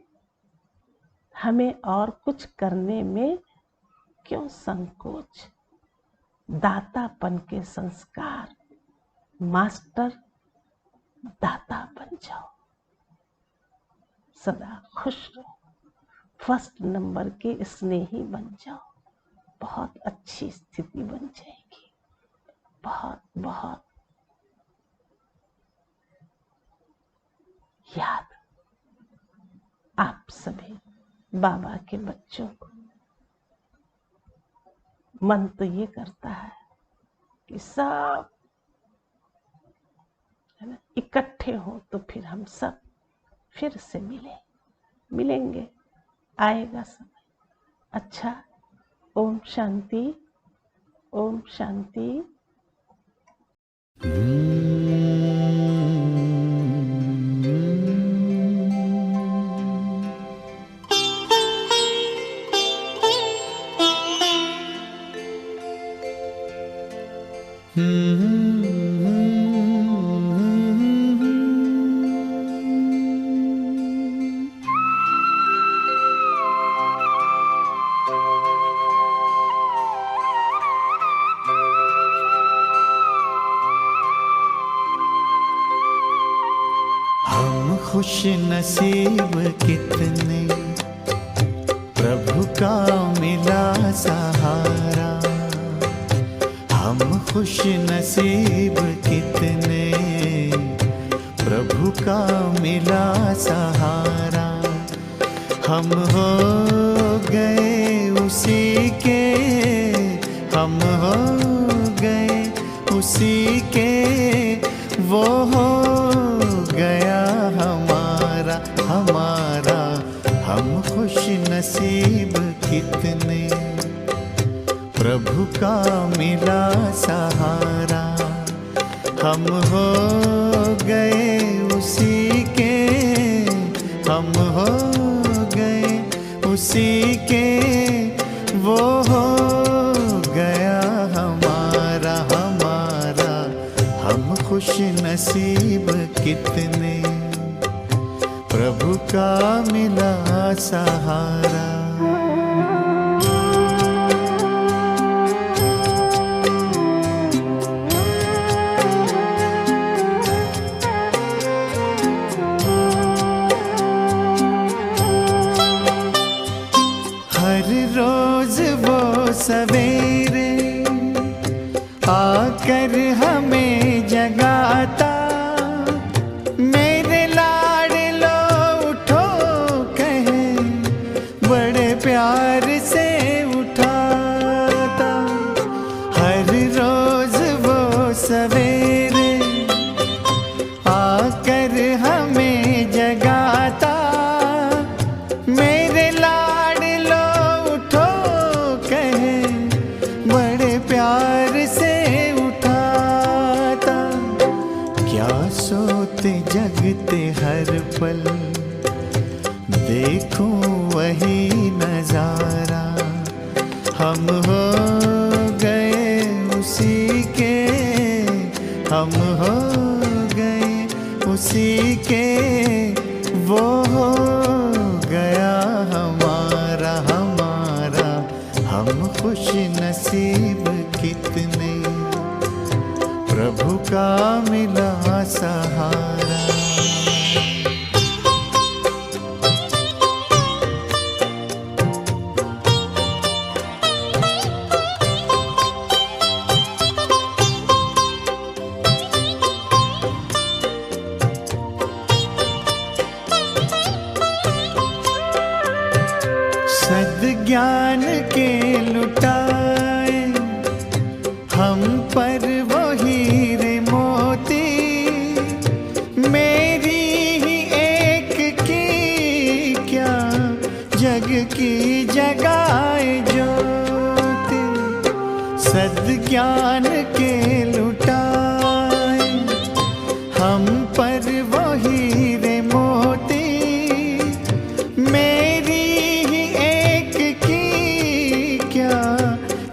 S3: हमें और कुछ करने में क्यों संकोच। दातापन के संस्कार, मास्टर दाता बन जाओ, सदा खुश रहो, फर्स्ट नंबर के स्नेही बन जाओ, बहुत अच्छी स्थिति बन जाएगी। बहुत बहुत याद आप सभी बाबा के बच्चों को, मन तो ये करता है कि सब है ना इकट्ठे हो तो फिर हम सब फिर से मिलेंगे, आएगा समय। अच्छा, ओम शांति, ओम शांति।
S5: हम खुश नसीब कितने, प्रभु का मिला सहारा। हम खुश नसीब कितने, प्रभु का मिला सहारा। हम हो गए उसी के, हम हो गए उसी के, वो हो गया हमारा हमारा। हम खुश नसीब कितने, प्रभु का मिला सहारा। हम हो गए उसी के, हम हो गए उसी के, वो हो गया हमारा हमारा। हम खुश नसीब कितने, प्रभु का मिला सहारा। हर रोज वो सवेरे आकर हमें जगाता, मेरे लाडलो उठो कहे, बड़े प्यार से उठाता। पल देखूं वही नजारा। हम हो गए उसी के, हम हो गए उसी के, वो हो गया हमारा हमारा। हम खुश नसीब कितने, प्रभु का मिला सहारा। सद्ज्ञान के लुटाए हम पर वो हीरे मोती, मेरी ही एक की क्या जग की जगाए ज्योति। सद्ज्ञान के लुटाए हम पर वो हीरे मोती, मेरी ही एक की क्या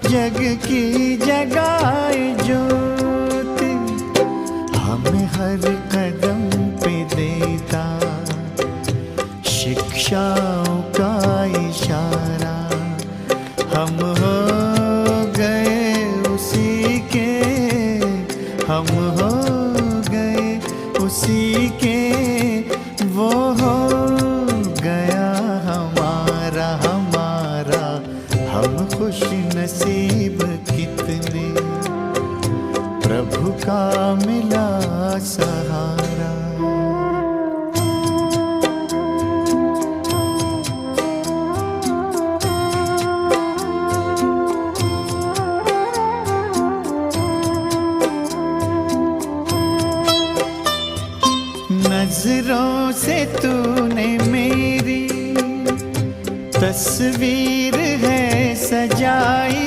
S5: जग की जगाए ज्योति। हमें हर कदम पे देता शिक्षाओं का इशारा। हम हो गए उसी के, हम हो गए उसी के, वो हो गया हमारा हमारा। हम खुश नसीब कितने, प्रभु का मिला सहारा। नजरों से तूने मेरी तस्वीर है सजाई,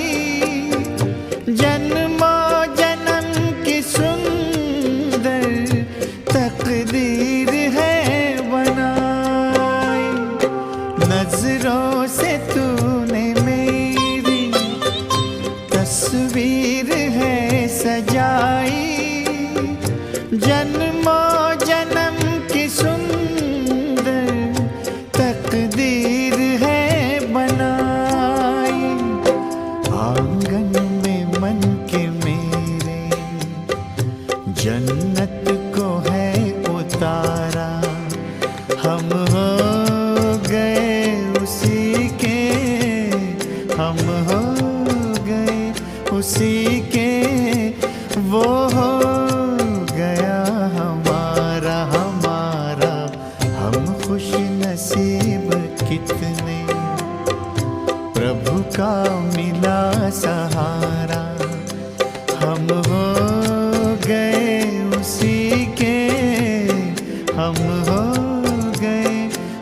S5: जन्मों जन्म की सुंदर तकदीर है बनाई। नजरों से तूने मेरी तस्वीर है सजाई, जन्मों जन्म की सुंदर तकदीर है बनाई। आंगन में मन के मेरे जन्नत को है उतारा। हम हो गए उसी के, हम हो गए उसी के, वो हो गया हमारा हमारा। हम खुश नसीब कितने, प्रभु का मिला सहारा। हम हो गए उसी के, हम हो गए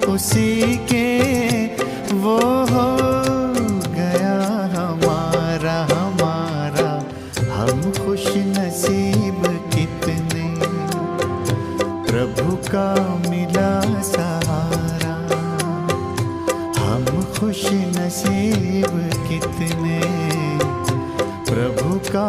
S5: उसी के, वो हो गया हमारा हमारा। हम खुश नसीब कितने, प्रभु का मिला सहारा। हम खुश नसीब कितने, प्रभु का